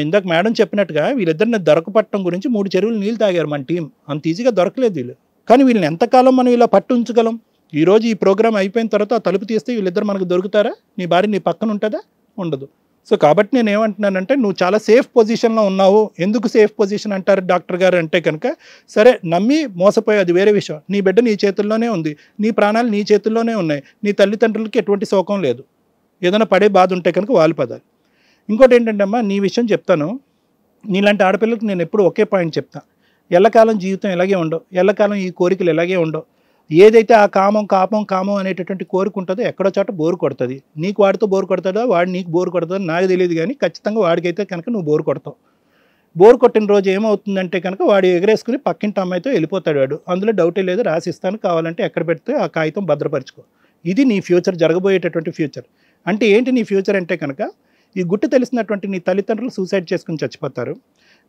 ఇందాక మేడం చెప్పినట్టుగా వీళ్ళిద్దరిని దొరకపట్టడం గురించి 3 చెరువులు నీళ్ళు తాగారు మన టీం. అంత ఈజీగా దొరకలేదు వీళ్ళు. కానీ వీళ్ళని ఎంతకాలం మనం ఇలా పట్టు ఉంచగలం? ఈరోజు ఈ ప్రోగ్రామ్ అయిపోయిన తర్వాత ఆ తలుపు తీస్తే వీళ్ళిద్దరు మనకు దొరుకుతారా? నీ భార్య నీ పక్కన ఉంటుందా? ఉండదు. సో కాబట్టి నేను ఏమంటున్నానంటే నువ్వు చాలా సేఫ్ పొజిషన్లో ఉన్నావు. ఎందుకు సేఫ్ పొజిషన్ అంటారు డాక్టర్ గారు అంటే కనుక, సరే నమ్మి మోసపోయి అది వేరే విషయం. నీ బిడ్డ నీ చేతుల్లోనే ఉంది, నీ ప్రాణాలు నీ చేతుల్లోనే ఉన్నాయి, నీ తల్లిదండ్రులకి ఎటువంటి శోకం లేదు. ఏదైనా పడే బాధ ఉంటే కనుక వాళ్ళు పదాలి. ఇంకోటి ఏంటంటే అమ్మా, నీ విషయం చెప్తాను, నీలాంటి ఆడపిల్లలకు నేను ఎప్పుడు ఒకే పాయింట్ చెప్తాను, ఎల్లకాలం జీవితం ఇలాగే ఉండవు, ఎల్లకాలం ఈ కోరికలు ఇలాగే ఉండవు. ఏదైతే ఆ కామం అనేటటువంటి కోరిక ఉంటుందో ఎక్కడో చోట బోరు కొడుతుంది. నీకు వాడితో బోరు కొడతాడో వాడు నీకు బోరు కొడుతుందో నాకు తెలియదు, కానీ ఖచ్చితంగా వాడికైతే కనుక నువ్వు బోరు కొడతావు. బోరు కొట్టిన రోజు ఏమవుతుందంటే కనుక వాడు ఎగరేసుకుని పక్కింటి అమ్మాయితో వెళ్ళిపోతాడు. వాడు అందులో డౌటే లేదు, రాసిస్తాను, కావాలంటే ఎక్కడ పెడితే ఆ కాగితం భద్రపరచుకో. ఇది నీ ఫ్యూచర్, జరగబోయేటటువంటి ఫ్యూచర్. అంటే ఏంటి నీ ఫ్యూచర్ అంటే కనుక, ఈ గుట్టు తెలిసినటువంటి నీ తల్లిదండ్రులు సూసైడ్ చేసుకుని చచ్చిపోతారు,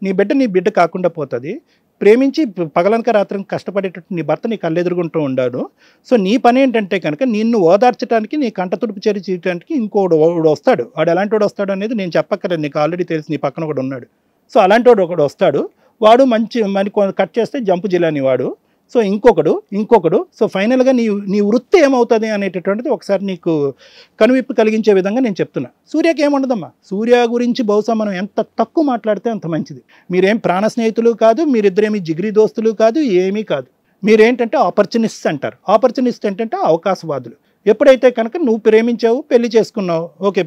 నీ బిడ్డ కాకుండా పోతుంది, ప్రేమించి పగలనక రాత్రికి కష్టపడేటట్టు నీ భర్త నీ కళ్ళెదురుగుంటూ ఉన్నాడు. సో నీ పని ఏంటంటే కనుక నిన్ను ఓదార్చడానికి, నీ కంటతుడుపు చర్య చేయడానికి ఇంకోడు వస్తాడు. వాడు ఎలాంటి వాడు వస్తాడు అనేది నేను చెప్పక్కర్లేదు, నీకు ఆల్రెడీ తెలుసు, నీ పక్కన ఒకడు ఉన్నాడు. సో అలాంటి వాడు ఒకడు వస్తాడు, వాడు మరి కట్ చేస్తే జంపు జిలాని వాడు. సో ఇంకొకడు సో ఫైనల్గా నీ వృత్తి ఏమవుతుంది అనేటటువంటిది ఒకసారి నీకు కనువిప్పు కలిగించే విధంగా నేను చెప్తున్నా. సూర్యకి ఏముండదమ్మా, సూర్య గురించి బహుశా మనం ఎంత తక్కువ మాట్లాడితే అంత మంచిది. మీరేం ప్రాణ స్నేహితులు కాదు, మీరిద్దరేమి జిగిరి దోస్తులు కాదు, ఏమీ కాదు. మీరేంటంటే ఆపర్చునిస్ట్ అంటారు. ఆపర్చునిస్ట్ ఏంటంటే అవకాశవాదులు. ఎప్పుడైతే కనుక నువ్వు ప్రేమించావు, పెళ్లి చేసుకున్నావు, ఓకే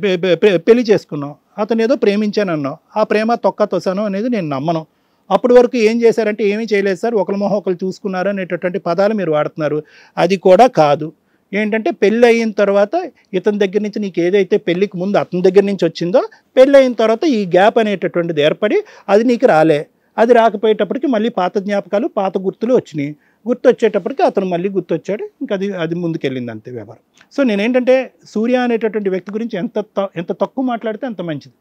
పెళ్లి చేసుకున్నావు, అతను ఏదో ప్రేమించానన్నావు, ఆ ప్రేమ తొక్క తొసాను అనేది నేను నమ్మను. అప్పటి వరకు ఏం చేశారంటే ఏమీ చేయలేదు సార్, ఒకరి మొహం ఒకరు చూసుకున్నారు అనేటటువంటి పదాలు మీరు వాడుతున్నారు. అది కూడా కాదు. ఏంటంటే పెళ్ళి అయిన తర్వాత ఇతని దగ్గర నుంచి నీకు ఏదైతే పెళ్ళికి ముందు అతని దగ్గర నుంచి వచ్చిందో, పెళ్ళి అయిన తర్వాత ఈ గ్యాప్ అనేటటువంటిది ఏర్పడి అది నీకు రాలే. అది రాకపోయేటప్పటికి మళ్ళీ పాత జ్ఞాపకాలు, పాత గుర్తులు వచ్చినాయి. గుర్తు వచ్చేటప్పటికి అతను మళ్ళీ గుర్తొచ్చాడు, ఇంకా అది ముందుకెళ్ళింది అంతే వ్యాపారం. సో నేనేంటంటే సూర్య అనేటటువంటి వ్యక్తి గురించి ఎంత తక్కువ మాట్లాడితే అంత మంచిది.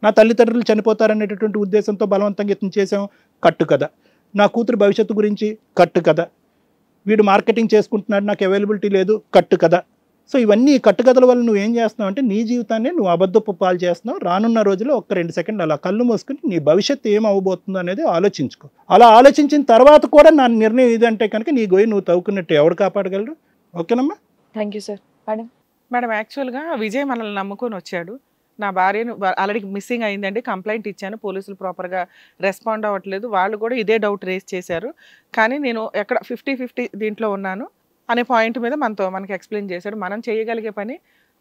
నా తల్లిదండ్రులు చనిపోతారనేటటువంటి ఉద్దేశంతో బలవంతంగా యత్నం చేసాం, కట్టు కథ. నా కూతురు భవిష్యత్తు గురించి కట్టు కథ. వీడు మార్కెటింగ్ చేసుకుంటున్నాడు, నాకు అవైలబిలిటీ లేదు, కట్టు కథ. సో ఇవన్నీ కట్టుకథల వల్ల నువ్వు ఏం చేస్తున్నావు అంటే నీ జీవితాన్ని నువ్వు అబద్ధపు పాలు చేస్తున్నావు. రానున్న రోజుల్లో 1-2 సెకండ్లు అలా కళ్ళు మూసుకుని నీ భవిష్యత్తు ఏం అవ్వబోతుందో అనేది ఆలోచించుకో. అలా ఆలోచించిన తర్వాత కూడా నా నిర్ణయం ఇదంటే కనుక నీ గొయ్యి నువ్వు తవ్వుకున్నట్టు ఎవడు కాపాడగలరు? ఓకేనమ్మా? Thank you sir. మేడం యాక్చువల్గా విజయ్ మనల్ని నమ్ముకొని వచ్చాడు. నా భార్యను ఆల్రెడీ మిస్సింగ్ అయిందండి, కంప్లైంట్ ఇచ్చాను, పోలీసులు ప్రాపర్గా రెస్పాండ్ అవ్వట్లేదు, వాళ్ళు కూడా ఇదే డౌట్ రేస్ చేశారు, కానీ నేను ఎక్కడ 50-50 దీంట్లో ఉన్నాను అనే పాయింట్ మీద మనకి ఎక్స్ప్లెయిన్ చేశాడు. మనం చేయగలిగే పని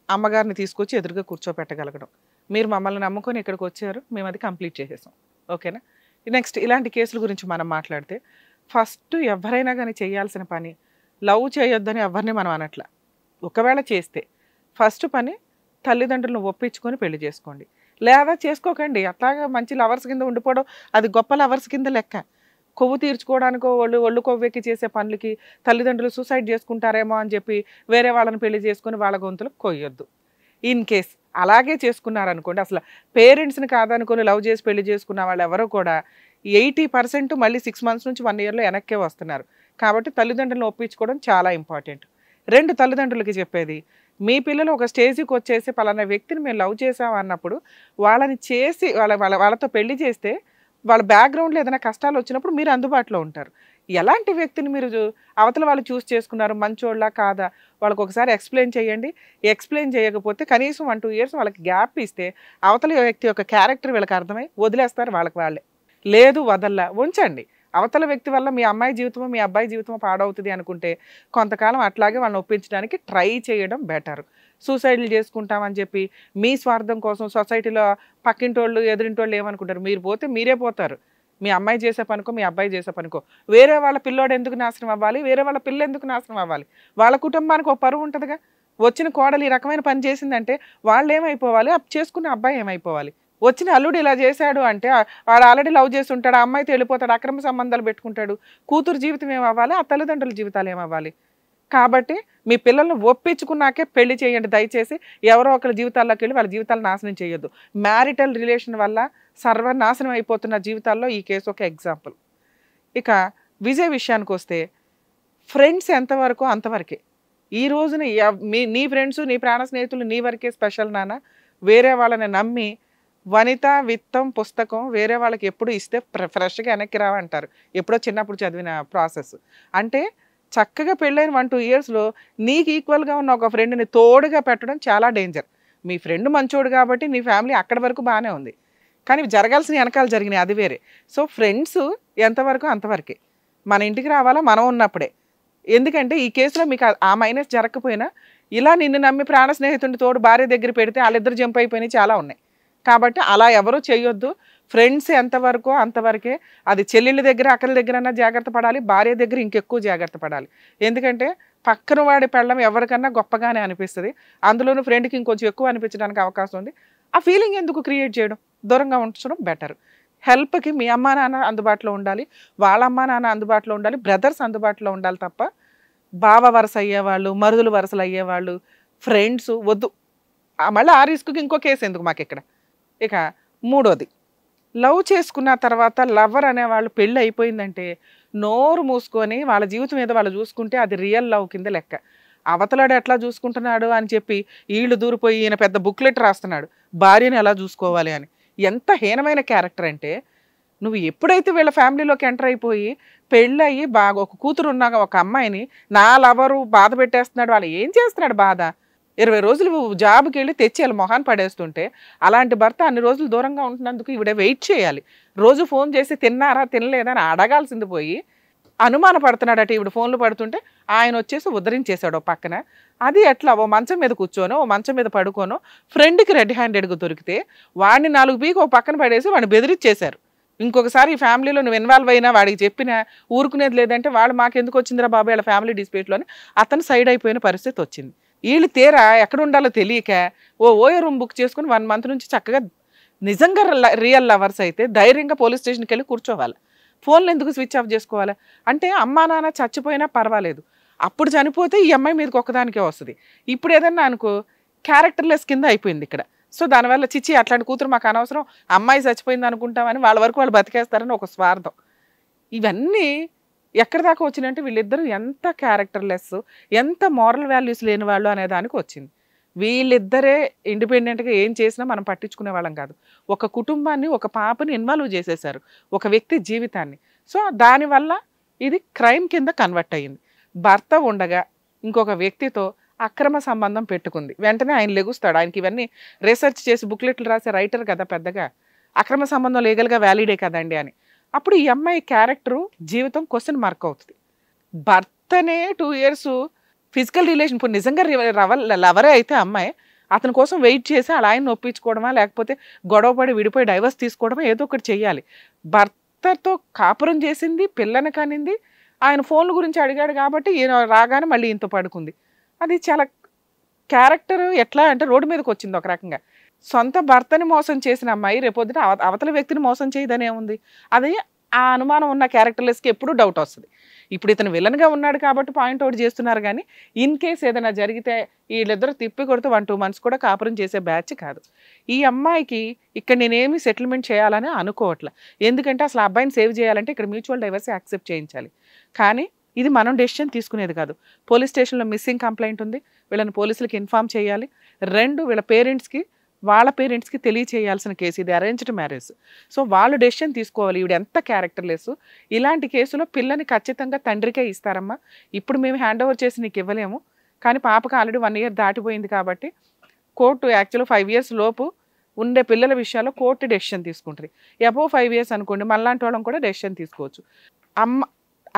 అమ్మగారిని తీసుకొచ్చి ఎదురుగా కూర్చోపెట్టగలగడం. మీరు మమ్మల్ని నమ్ముకొని ఇక్కడికి వచ్చారు, మేము అది కంప్లీట్ చేసేసాం. ఓకేనా? నెక్స్ట్ ఇలాంటి కేసుల గురించి మనం మాట్లాడితే, ఫస్ట్ ఎవరైనా కానీ చేయాల్సిన పని, లవ్ చేయొద్దని ఎవరిని మనం అనట్ల, ఒకవేళ చేస్తే ఫస్ట్ పని తల్లిదండ్రులను ఒప్పించుకొని పెళ్లి చేసుకోండి, లేదా చేసుకోకండి. అట్లాగా మంచి లవర్స్ కింద ఉండిపోవడం అది గొప్ప లవర్స్ కింద లెక్క. కొవ్వు తీర్చుకోవడానికో ఒళ్ళు కొవ్వెక్కి చేసే పనులకి తల్లిదండ్రులు సూసైడ్ చేసుకుంటారేమో అని చెప్పి వేరే వాళ్ళని పెళ్లి చేసుకొని వాళ్ళ గొంతులకు కొయ్యొద్దు. ఇన్ కేస్ అలాగే చేసుకున్నారనుకోండి, అసలు పేరెంట్స్ని కాదనుకొని లవ్ చేసి పెళ్లి చేసుకున్న వాళ్ళు ఎవరో కూడా 80% మళ్ళీ 6 months నుంచి 1 yearలో వెనక్కే వస్తున్నారు. కాబట్టి తల్లిదండ్రులను ఒప్పించుకోవడం చాలా ఇంపార్టెంట్. 2 తల్లిదండ్రులకి చెప్పేది, మీ పిల్లలు ఒక స్టేజ్కి వచ్చేసి పలానా వ్యక్తిని మేము లవ్ చేసాం అన్నప్పుడు వాళ్ళని చేసి వాళ్ళతో పెళ్లి చేస్తే వాళ్ళ బ్యాక్గ్రౌండ్లో ఏదైనా కష్టాలు వచ్చినప్పుడు మీరు అందుబాటులో ఉంటారు. ఎలాంటి వ్యక్తిని మీరు అవతల వాళ్ళు చూస్ చేసుకున్నారు, మంచోళ్ళ కాదా, వాళ్ళకి ఒకసారి ఎక్స్ప్లెయిన్ చేయండి. ఎక్స్ప్లెయిన్ చేయకపోతే కనీసం 1-2 years వాళ్ళకి గ్యాప్ ఇస్తే అవతల వ్యక్తి యొక్క క్యారెక్టర్ వీళ్ళకి అర్థమై వదిలేస్తారు వాళ్ళకి వాళ్ళే. లేదు వదల్లా ఉంచండి. అవతల వ్యక్తి వల్ల మీ అమ్మాయి జీవితమో మీ అబ్బాయి జీవితమో పాడవుతుంది అనుకుంటే కొంతకాలం అట్లాగే వాళ్ళని ఒప్పించడానికి ట్రై చేయడం బెటర్. సూసైడ్లు చేసుకుంటామని చెప్పి మీ స్వార్థం కోసం సొసైటీలో పక్కింటోళ్ళు ఎదురింటోళ్ళు ఏమనుకుంటారు, మీరు పోతే మీరే పోతారు. మీ అమ్మాయి చేసే పనుకో మీ అబ్బాయి చేసే పనుకో వేరే వాళ్ళ పిల్లోడు ఎందుకు నాశనం అవ్వాలి, వేరే వాళ్ళ పిల్ల ఎందుకు నాశనం అవ్వాలి? వాళ్ళ కుటుంబానికి ఒక పరువు ఉంటుందిగా. వచ్చిన కోడలు ఈ రకమైన పని చేసిందంటే వాళ్ళు ఏమైపోవాలి, చేసుకున్న అబ్బాయి ఏమైపోవాలి? వచ్చిన అల్లుడు ఇలా చేశాడు అంటే వాడు ఆల్రెడీ లవ్ చేసి ఉంటాడు, ఆ అమ్మాయితో వెళ్ళిపోతాడు, అక్రమ సంబంధాలు పెట్టుకుంటాడు, కూతురు జీవితం ఏమవ్వాలి, ఆ తల్లిదండ్రుల జీవితాలు ఏమవ్వాలి? కాబట్టి మీ పిల్లల్ని ఒప్పించుకున్నాకే పెళ్లి చేయండి దయచేసి. ఎవరో ఒకరి జీవితాల్లోకి వెళ్ళి వాళ్ళ జీవితాలు నాశనం చేయొద్దు. మ్యారిటల్ రిలేషన్ వల్ల సర్వనాశనం అయిపోతున్న జీవితాల్లో ఈ కేసు ఒక ఎగ్జాంపుల్. ఇక విజయ్ విషయానికి వస్తే ఫ్రెండ్స్ ఎంతవరకు అంతవరకే. ఈ రోజున నీ ఫ్రెండ్స్ నీ ప్రాణ స్నేహితులు నీ వరకే స్పెషల్ నాన్న. వేరే వాళ్ళని నమ్మి వనిత విత్తం పుస్తకం వేరే వాళ్ళకి ఎప్పుడు ఇస్తే ఫ్రెష్గా వెనక్కి రావంటారు. ఎప్పుడో చిన్నప్పుడు చదివిన ప్రాసెస్. అంటే చక్కగా పెళ్ళైన 1-2 yearsలో నీకు ఈక్వల్గా ఉన్న ఒక ఫ్రెండ్ని తోడుగా పెట్టడం చాలా డేంజర్. మీ ఫ్రెండ్ మంచోడు కాబట్టి నీ ఫ్యామిలీ అక్కడి వరకు బాగానే ఉంది, కానీ జరగాల్సిన వెనకాల జరిగినాయి అది వేరే. సో ఫ్రెండ్స్ ఎంతవరకు అంతవరకే. మన ఇంటికి రావాలా మనం ఉన్నప్పుడే. ఎందుకంటే ఈ కేసులో మీకు ఆ మైనస్ జరగకపోయినా ఇలా నిన్ను నమ్మి ప్రాణ స్నేహితుడిని తోడు భార్య దగ్గర పెడితే వాళ్ళిద్దరు జంప్ అయిపోయినాయి చాలా ఉన్నాయి. కాబట్టి అలా ఎవరూ చేయొద్దు. ఫ్రెండ్స్ ఎంతవరకు అంతవరకే. అది చెల్లెళ్ళ దగ్గర అక్కల దగ్గరన్నా జాగ్రత్త పడాలి, భార్య దగ్గర ఇంకెక్కువ జాగ్రత్త పడాలి. ఎందుకంటే పక్కన వాడి పెళ్ళం ఎవరికన్నా గొప్పగానే అనిపిస్తుంది, అందులోనూ ఫ్రెండ్కి ఇంకొంచెం ఎక్కువ అనిపించడానికి అవకాశం ఉంది. ఆ ఫీలింగ్ ఎందుకు క్రియేట్ చేయడం, దూరంగా ఉంచడం బెటర్. హెల్ప్కి మీ అమ్మా నాన్న అందుబాటులో ఉండాలి, వాళ్ళ అమ్మా నాన్న అందుబాటులో ఉండాలి, బ్రదర్స్ అందుబాటులో ఉండాలి తప్ప బావ వరుస అయ్యేవాళ్ళు మరుదులు వరుసలు అయ్యేవాళ్ళు ఫ్రెండ్స్ వద్దు. మళ్ళీ ఆ రిస్క్కి ఇంకో కేసు ఎందుకు మాకు ఇక్కడ. ఇక మూడోది, లవ్ చేసుకున్న తర్వాత లవర్ అనేవాళ్ళు పెళ్ళి అయిపోయిందంటే నోరు మూసుకొని వాళ్ళ జీవితం మీద వాళ్ళు చూసుకుంటే అది రియల్ లవ్ కింద లెక్క. అవతలాడు ఎట్లా చూసుకుంటున్నాడు అని చెప్పి వీళ్ళు దూరిపోయి ఈయన పెద్ద బుక్లెట్ రాస్తున్నాడు భార్యని ఎలా చూసుకోవాలి అని. ఎంత హీనమైన క్యారెక్టర్ అంటే, నువ్వు ఎప్పుడైతే వీళ్ళ ఫ్యామిలీలోకి ఎంటర్ అయిపోయి పెళ్ళయి బాగా ఒక కూతురు ఉన్నాక ఒక అమ్మాయిని నా లవరు బాధ పెట్టేస్తున్నాడు, వాళ్ళు ఏం చేస్తున్నాడు బాధ? 20 రోజులు జాబ్కి వెళ్ళి తెచ్చి వాళ్ళ మొహాన్ని పడేస్తుంటే అలాంటి భర్త అన్ని రోజులు దూరంగా ఉంటున్నందుకు ఈవిడ వెయిట్ చేయాలి. రోజు ఫోన్ చేసి తిన్నారా తినలేదా అని అడగాల్సింది పోయి అనుమాన పడుతున్నాడట. ఈవిడ ఫోన్లు పడుతుంటే ఆయన వచ్చేసి ఉద్ధరించేశాడు పక్కన. అది ఎట్లా, ఓ మంచం మీద కూర్చోనో ఓ మంచం మీద పడుకోనో ఫ్రెండ్కి రెడ్ హ్యాండెడ్గా దొరికితే వాడిని 4 పీకి ఓ పక్కన పడేసి వాడిని బెదిరించేశారు. ఇంకొకసారి ఈ ఫ్యామిలీలో నువ్వు ఇన్వాల్వ్ అయినా వాడికి చెప్పినా ఊరుకునేది లేదంటే వాళ్ళు మాకెందుకు వచ్చిందిరా బాబు వాళ్ళ ఫ్యామిలీ డిస్ప్యూట్లోని అతను సైడ్ అయిపోయిన పరిస్థితి వచ్చింది. వీళ్ళు తీరా ఎక్కడ ఉండాలో తెలియక ఓయో రూమ్ బుక్ చేసుకుని 1 month నుంచి చక్కగా నిజంగా రియల్ లవర్స్ అయితే ధైర్యంగా పోలీస్ స్టేషన్కి వెళ్ళి కూర్చోవాలి. ఫోన్లు ఎందుకు స్విచ్ ఆఫ్ చేసుకోవాలి? అంటే అమ్మా నాన్న చచ్చిపోయినా పర్వాలేదు, అప్పుడు చనిపోతే ఈ అమ్మాయి మీదకి ఒక్కదానికే వస్తుంది. ఇప్పుడు ఏదన్నా అనుకో క్యారెక్టర్లెస్ కింద అయిపోయింది ఇక్కడ. సో దానివల్ల చిచ్చి అట్లాంటి కూతురు మాకు అనవసరం, అమ్మాయి చచ్చిపోయింది అనుకుంటామని వాళ్ళ వరకు వాళ్ళు బతికేస్తారని ఒక స్వార్థం. ఇవన్నీ ఎక్కడి దాకా వచ్చినాయంటే వీళ్ళిద్దరూ ఎంత క్యారెక్టర్లెస్, ఎంత మారల్ వాల్యూస్ లేని వాళ్ళు అనే దానికి వచ్చింది. వీళ్ళిద్దరే ఇండిపెండెంట్గా ఏం చేసినా మనం పట్టించుకునే వాళ్ళం కాదు. ఒక కుటుంబాన్ని ఒక పాపని ఇన్వాల్వ్ చేసేశారు, ఒక వ్యక్తి జీవితాన్ని. సో దానివల్ల ఇది క్రైమ్ కింద కన్వర్ట్ అయ్యింది. భర్త ఉండగా ఇంకొక వ్యక్తితో అక్రమ సంబంధం పెట్టుకుంది, వెంటనే ఆయన లెగుస్తాడు. ఆయనకి ఇవన్నీ రీసెర్చ్ చేసి బుక్లెట్లు రాసే రైటర్ కదా పెద్దగా, అక్రమ సంబంధం లీగల్గా వ్యాలిడే కదండి అని. అప్పుడు ఈ అమ్మాయి క్యారెక్టరు జీవితం క్వశ్చన్ మార్క్ అవుతుంది. భర్తనే 2 years ఫిజికల్ రిలేషన్, ఇప్పుడు నిజంగా లవరే అయితే అమ్మాయి అతని కోసం వెయిట్ చేసి అలా ఆయన ఒప్పించుకోవడమా లేకపోతే గొడవపడి విడిపోయి డైవర్స్ తీసుకోవడమా ఏదో ఒకటి చెయ్యాలి. భర్త భర్తతో కాపురం చేసింది, పిల్లని కనింది, ఆయన ఫోన్ల గురించి అడిగాడు కాబట్టి ఈయన రాగానే మళ్ళీ ఇంత పడుకుంది. అది చాలా క్యారెక్టర్ ఎట్లా అంటే రోడ్డు మీదకి వచ్చింది ఒక రకంగా. సొంత భర్తని మోసం చేసిన అమ్మాయి రేపొద్దున అవతల వ్యక్తిని మోసం చేయదనే ఉంది. అది ఆ అనుమానం ఉన్న క్యారెక్టర్లెస్కి ఎప్పుడూ డౌట్ వస్తుంది. ఇప్పుడు ఇతను విలన్గా ఉన్నాడు కాబట్టి పాయింట్ అవుట్ చేస్తున్నారు, కానీ ఇన్ కేస్ ఏదైనా జరిగితే వీళ్ళిద్దరూ తిప్పి కొడుతూ 1-2 months కూడా కాపురం చేసే బ్యాచ్ కాదు. ఈ అమ్మాయికి ఇక్కడ నేనేమి సెటిల్మెంట్ చేయాలని అనుకోవట్లే. ఎందుకంటే అసలు అబ్బాయిని సేవ్ చేయాలంటే ఇక్కడ మ్యూచువల్ డైవర్స్ యాక్సెప్ట్ చేయించాలి. కానీ ఇది మనం డెసిషన్ తీసుకునేది కాదు. పోలీస్ స్టేషన్లో మిస్సింగ్ కంప్లైంట్ ఉంది, వీళ్ళని పోలీసులకి ఇన్ఫామ్ చేయాలి. 2 వీళ్ళ పేరెంట్స్కి వాళ్ళ పేరెంట్స్కి తెలియచేయాల్సిన కేసు. ఇది అరేంజ్డ్ మ్యారేజ్. సో వాళ్ళు డెసిషన్ తీసుకోవాలి. ఈవిడ ఎంత క్యారెక్టర్లెస్. ఇలాంటి కేసులో పిల్లని ఖచ్చితంగా తండ్రికే ఇస్తారమ్మా. ఇప్పుడు మేము హ్యాండ్ ఓవర్ చేసి నీకు ఇవ్వలేము, కానీ పాపకు ఆల్రెడీ 1 year దాటిపోయింది కాబట్టి కోర్టు యాక్చువల్గా 5 years లోపు ఉండే పిల్లల విషయాల్లో కోర్టు డెసిషన్ తీసుకుంటుంది. అబోవ్ 5 years అనుకోండి, మనలాంటి వాళ్ళం కూడా డెసిషన్ తీసుకోవచ్చు.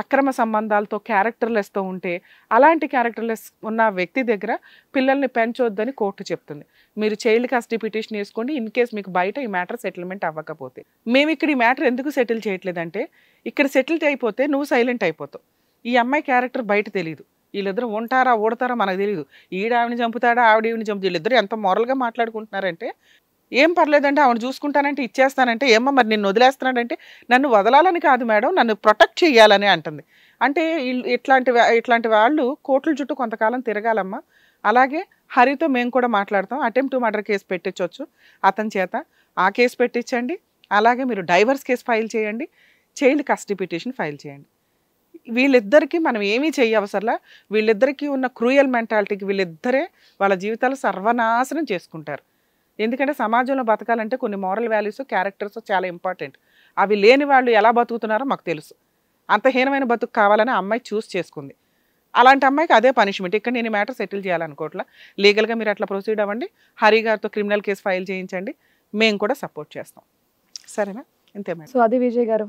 అక్రమ సంబంధాలతో క్యారెక్టర్లెస్తో ఉంటే అలాంటి క్యారెక్టర్లెస్ ఉన్న వ్యక్తి దగ్గర పిల్లల్ని పెంచొద్దని కోర్టు చెప్తుంది. మీరు చైల్డ్ కస్టడీ పిటిషన్ వేసుకోండి ఇన్ కేస్ మీకు బయట ఈ మ్యాటర్ సెటిల్మెంట్ అవ్వకపోతే. మేము ఇక్కడ ఈ మ్యాటర్ ఎందుకు సెటిల్ చేయట్లేదంటే ఇక్కడ సెటిల్ అయిపోతే నువ్వు సైలెంట్ అయిపోతావు. ఈ అమ్మాయి క్యారెక్టర్ బయట తెలియదు. వీళ్ళిద్దరు ఉంటారా ఓడతారా మనకు తెలియదు. ఆవిడని చంపుతాడా ఆవిడ ఈవిని చంపుతాడు. వీళ్ళిద్దరు ఎంత మోరల్గా మాట్లాడుకుంటున్నారంటే ఏం పర్లేదంటే ఆవిడ చూసుకుంటానంటే ఇచ్చేస్తానంటే, ఏమో మరి నిన్ను వదిలేస్తున్నాడంటే నన్ను వదలాలని కాదు మేడం, నన్ను ప్రొటెక్ట్ చేయాలని అంటుంది. అంటే ఇట్లాంటి వాళ్ళు కోర్టుల చుట్టూ కొంతకాలం తిరగాలమ్మా. అలాగే హరితో మేము కూడా మాట్లాడతాం. అటెంప్ట్ టు మర్డర్ కేసు పెట్టించవచ్చు అతని చేత, ఆ కేసు పెట్టించండి. అలాగే మీరు డైవర్స్ కేసు ఫైల్ చేయండి, చైల్డ్ కస్టడీ పిటిషన్ ఫైల్ చేయండి. వీళ్ళిద్దరికీ మనం ఏమీ చేయవసరలా. వీళ్ళిద్దరికీ ఉన్న క్రూయల్ మెంటాలిటీకి వీళ్ళిద్దరే వాళ్ళ జీవితాలు సర్వనాశనం చేసుకుంటారు. ఎందుకంటే సమాజంలో బతకాలంటే కొన్ని మోరల్ వాల్యూస్, క్యారెక్టర్స్ చాలా ఇంపార్టెంట్. అవి లేని వాళ్ళు ఎలా బతుకుతున్నారో మాకు తెలుసు. అంత హీనమైన బతుకు కావాలని అమ్మాయి చూస్ చేసుకుంది. అలాంటి అమ్మాయికి అదే పనిష్మెంట్. ఇక్కడ నేను మ్యాటర్ సెటిల్ చేయాలనుకోవట్లా. లీగల్గా మీరు అట్లా ప్రొసీడ్ అవ్వండి. హరి గారితో క్రిమినల్ కేసు ఫైల్ చేయించండి, మేము కూడా సపోర్ట్ చేస్తాం. సరేనా? ఇంతే మేడం. సో అది విజయ్ గారు,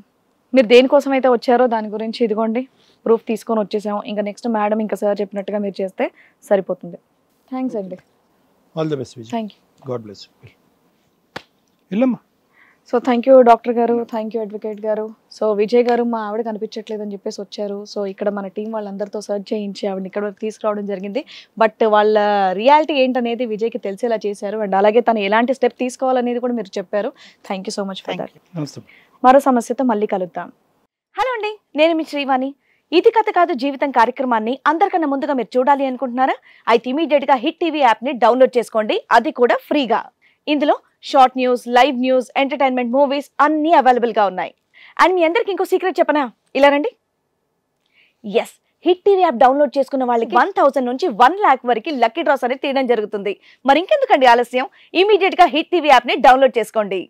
మీరు దేనికోసం అయితే వచ్చారో దాని గురించి ఇదిగోండి ప్రూఫ్ తీసుకొని వచ్చేసాము. ఇంకా నెక్స్ట్ మేడం ఇంకా సార్ చెప్పినట్టుగా మీరు చేస్తే సరిపోతుంది. థ్యాంక్స్ అండి. All the best Vijay. Thank you. God bless you. వెళ్ళమ్మా. సో థ్యాంక్ యూ డాక్టర్ గారు, థ్యాంక్ యూ అడ్వకేట్ గారు. సో విజయ్ గారు మా ఆవిడ కనిపించట్లేదు అని చెప్పేసి వచ్చారు. సో ఇక్కడ మన టీం వాళ్ళందరితో సర్చ్ చేయించి ఆవిడని ఇక్కడ వరకు తీసుకురావడం జరిగింది. బట్ వాళ్ళ రియాలిటీ ఏంటనేది విజయ్కి తెలిసేలా చేశారు. అండ్ అలాగే తను ఎలాంటి స్టెప్ తీసుకోవాలనేది కూడా మీరు చెప్పారు. Thank you so much for that. మరో సమస్యతో మళ్ళీ కలుద్దాం. హలో అండి, నేను మీ శ్రీవాణి. ఇది కథ కాదు జీవితం కార్యక్రమాన్ని అందరికన్నా ముందుగా మీరు చూడాలి అనుకుంటున్నారా? అయితే ఇమీడియట్ గా హిట్ టీవీ యాప్ ని డౌన్లోడ్ చేసుకోండి, అది కూడా ఫ్రీగా. ఇందులో short news, live news, entertainment, movies అన్ని అవైలబుల్ గా ఉన్నాయి. అండ్ మీ అందరికి ఇంకో సీక్రెట్ చెప్పనా? ఇలా రండి. Yes, hit TV app download చేసుకున్న వాళ్ళకి 1000 నుంచి 1 lakh వరకు లక్కీ డ్రాస్ అనేది తీయడం జరుగుతుంది. మరి ఇంకెందుకండి ఆలస్యం, ఇమీడియట్ గా హిట్ టీవీ యాప్ ని డౌన్లోడ్ చేసుకోండి.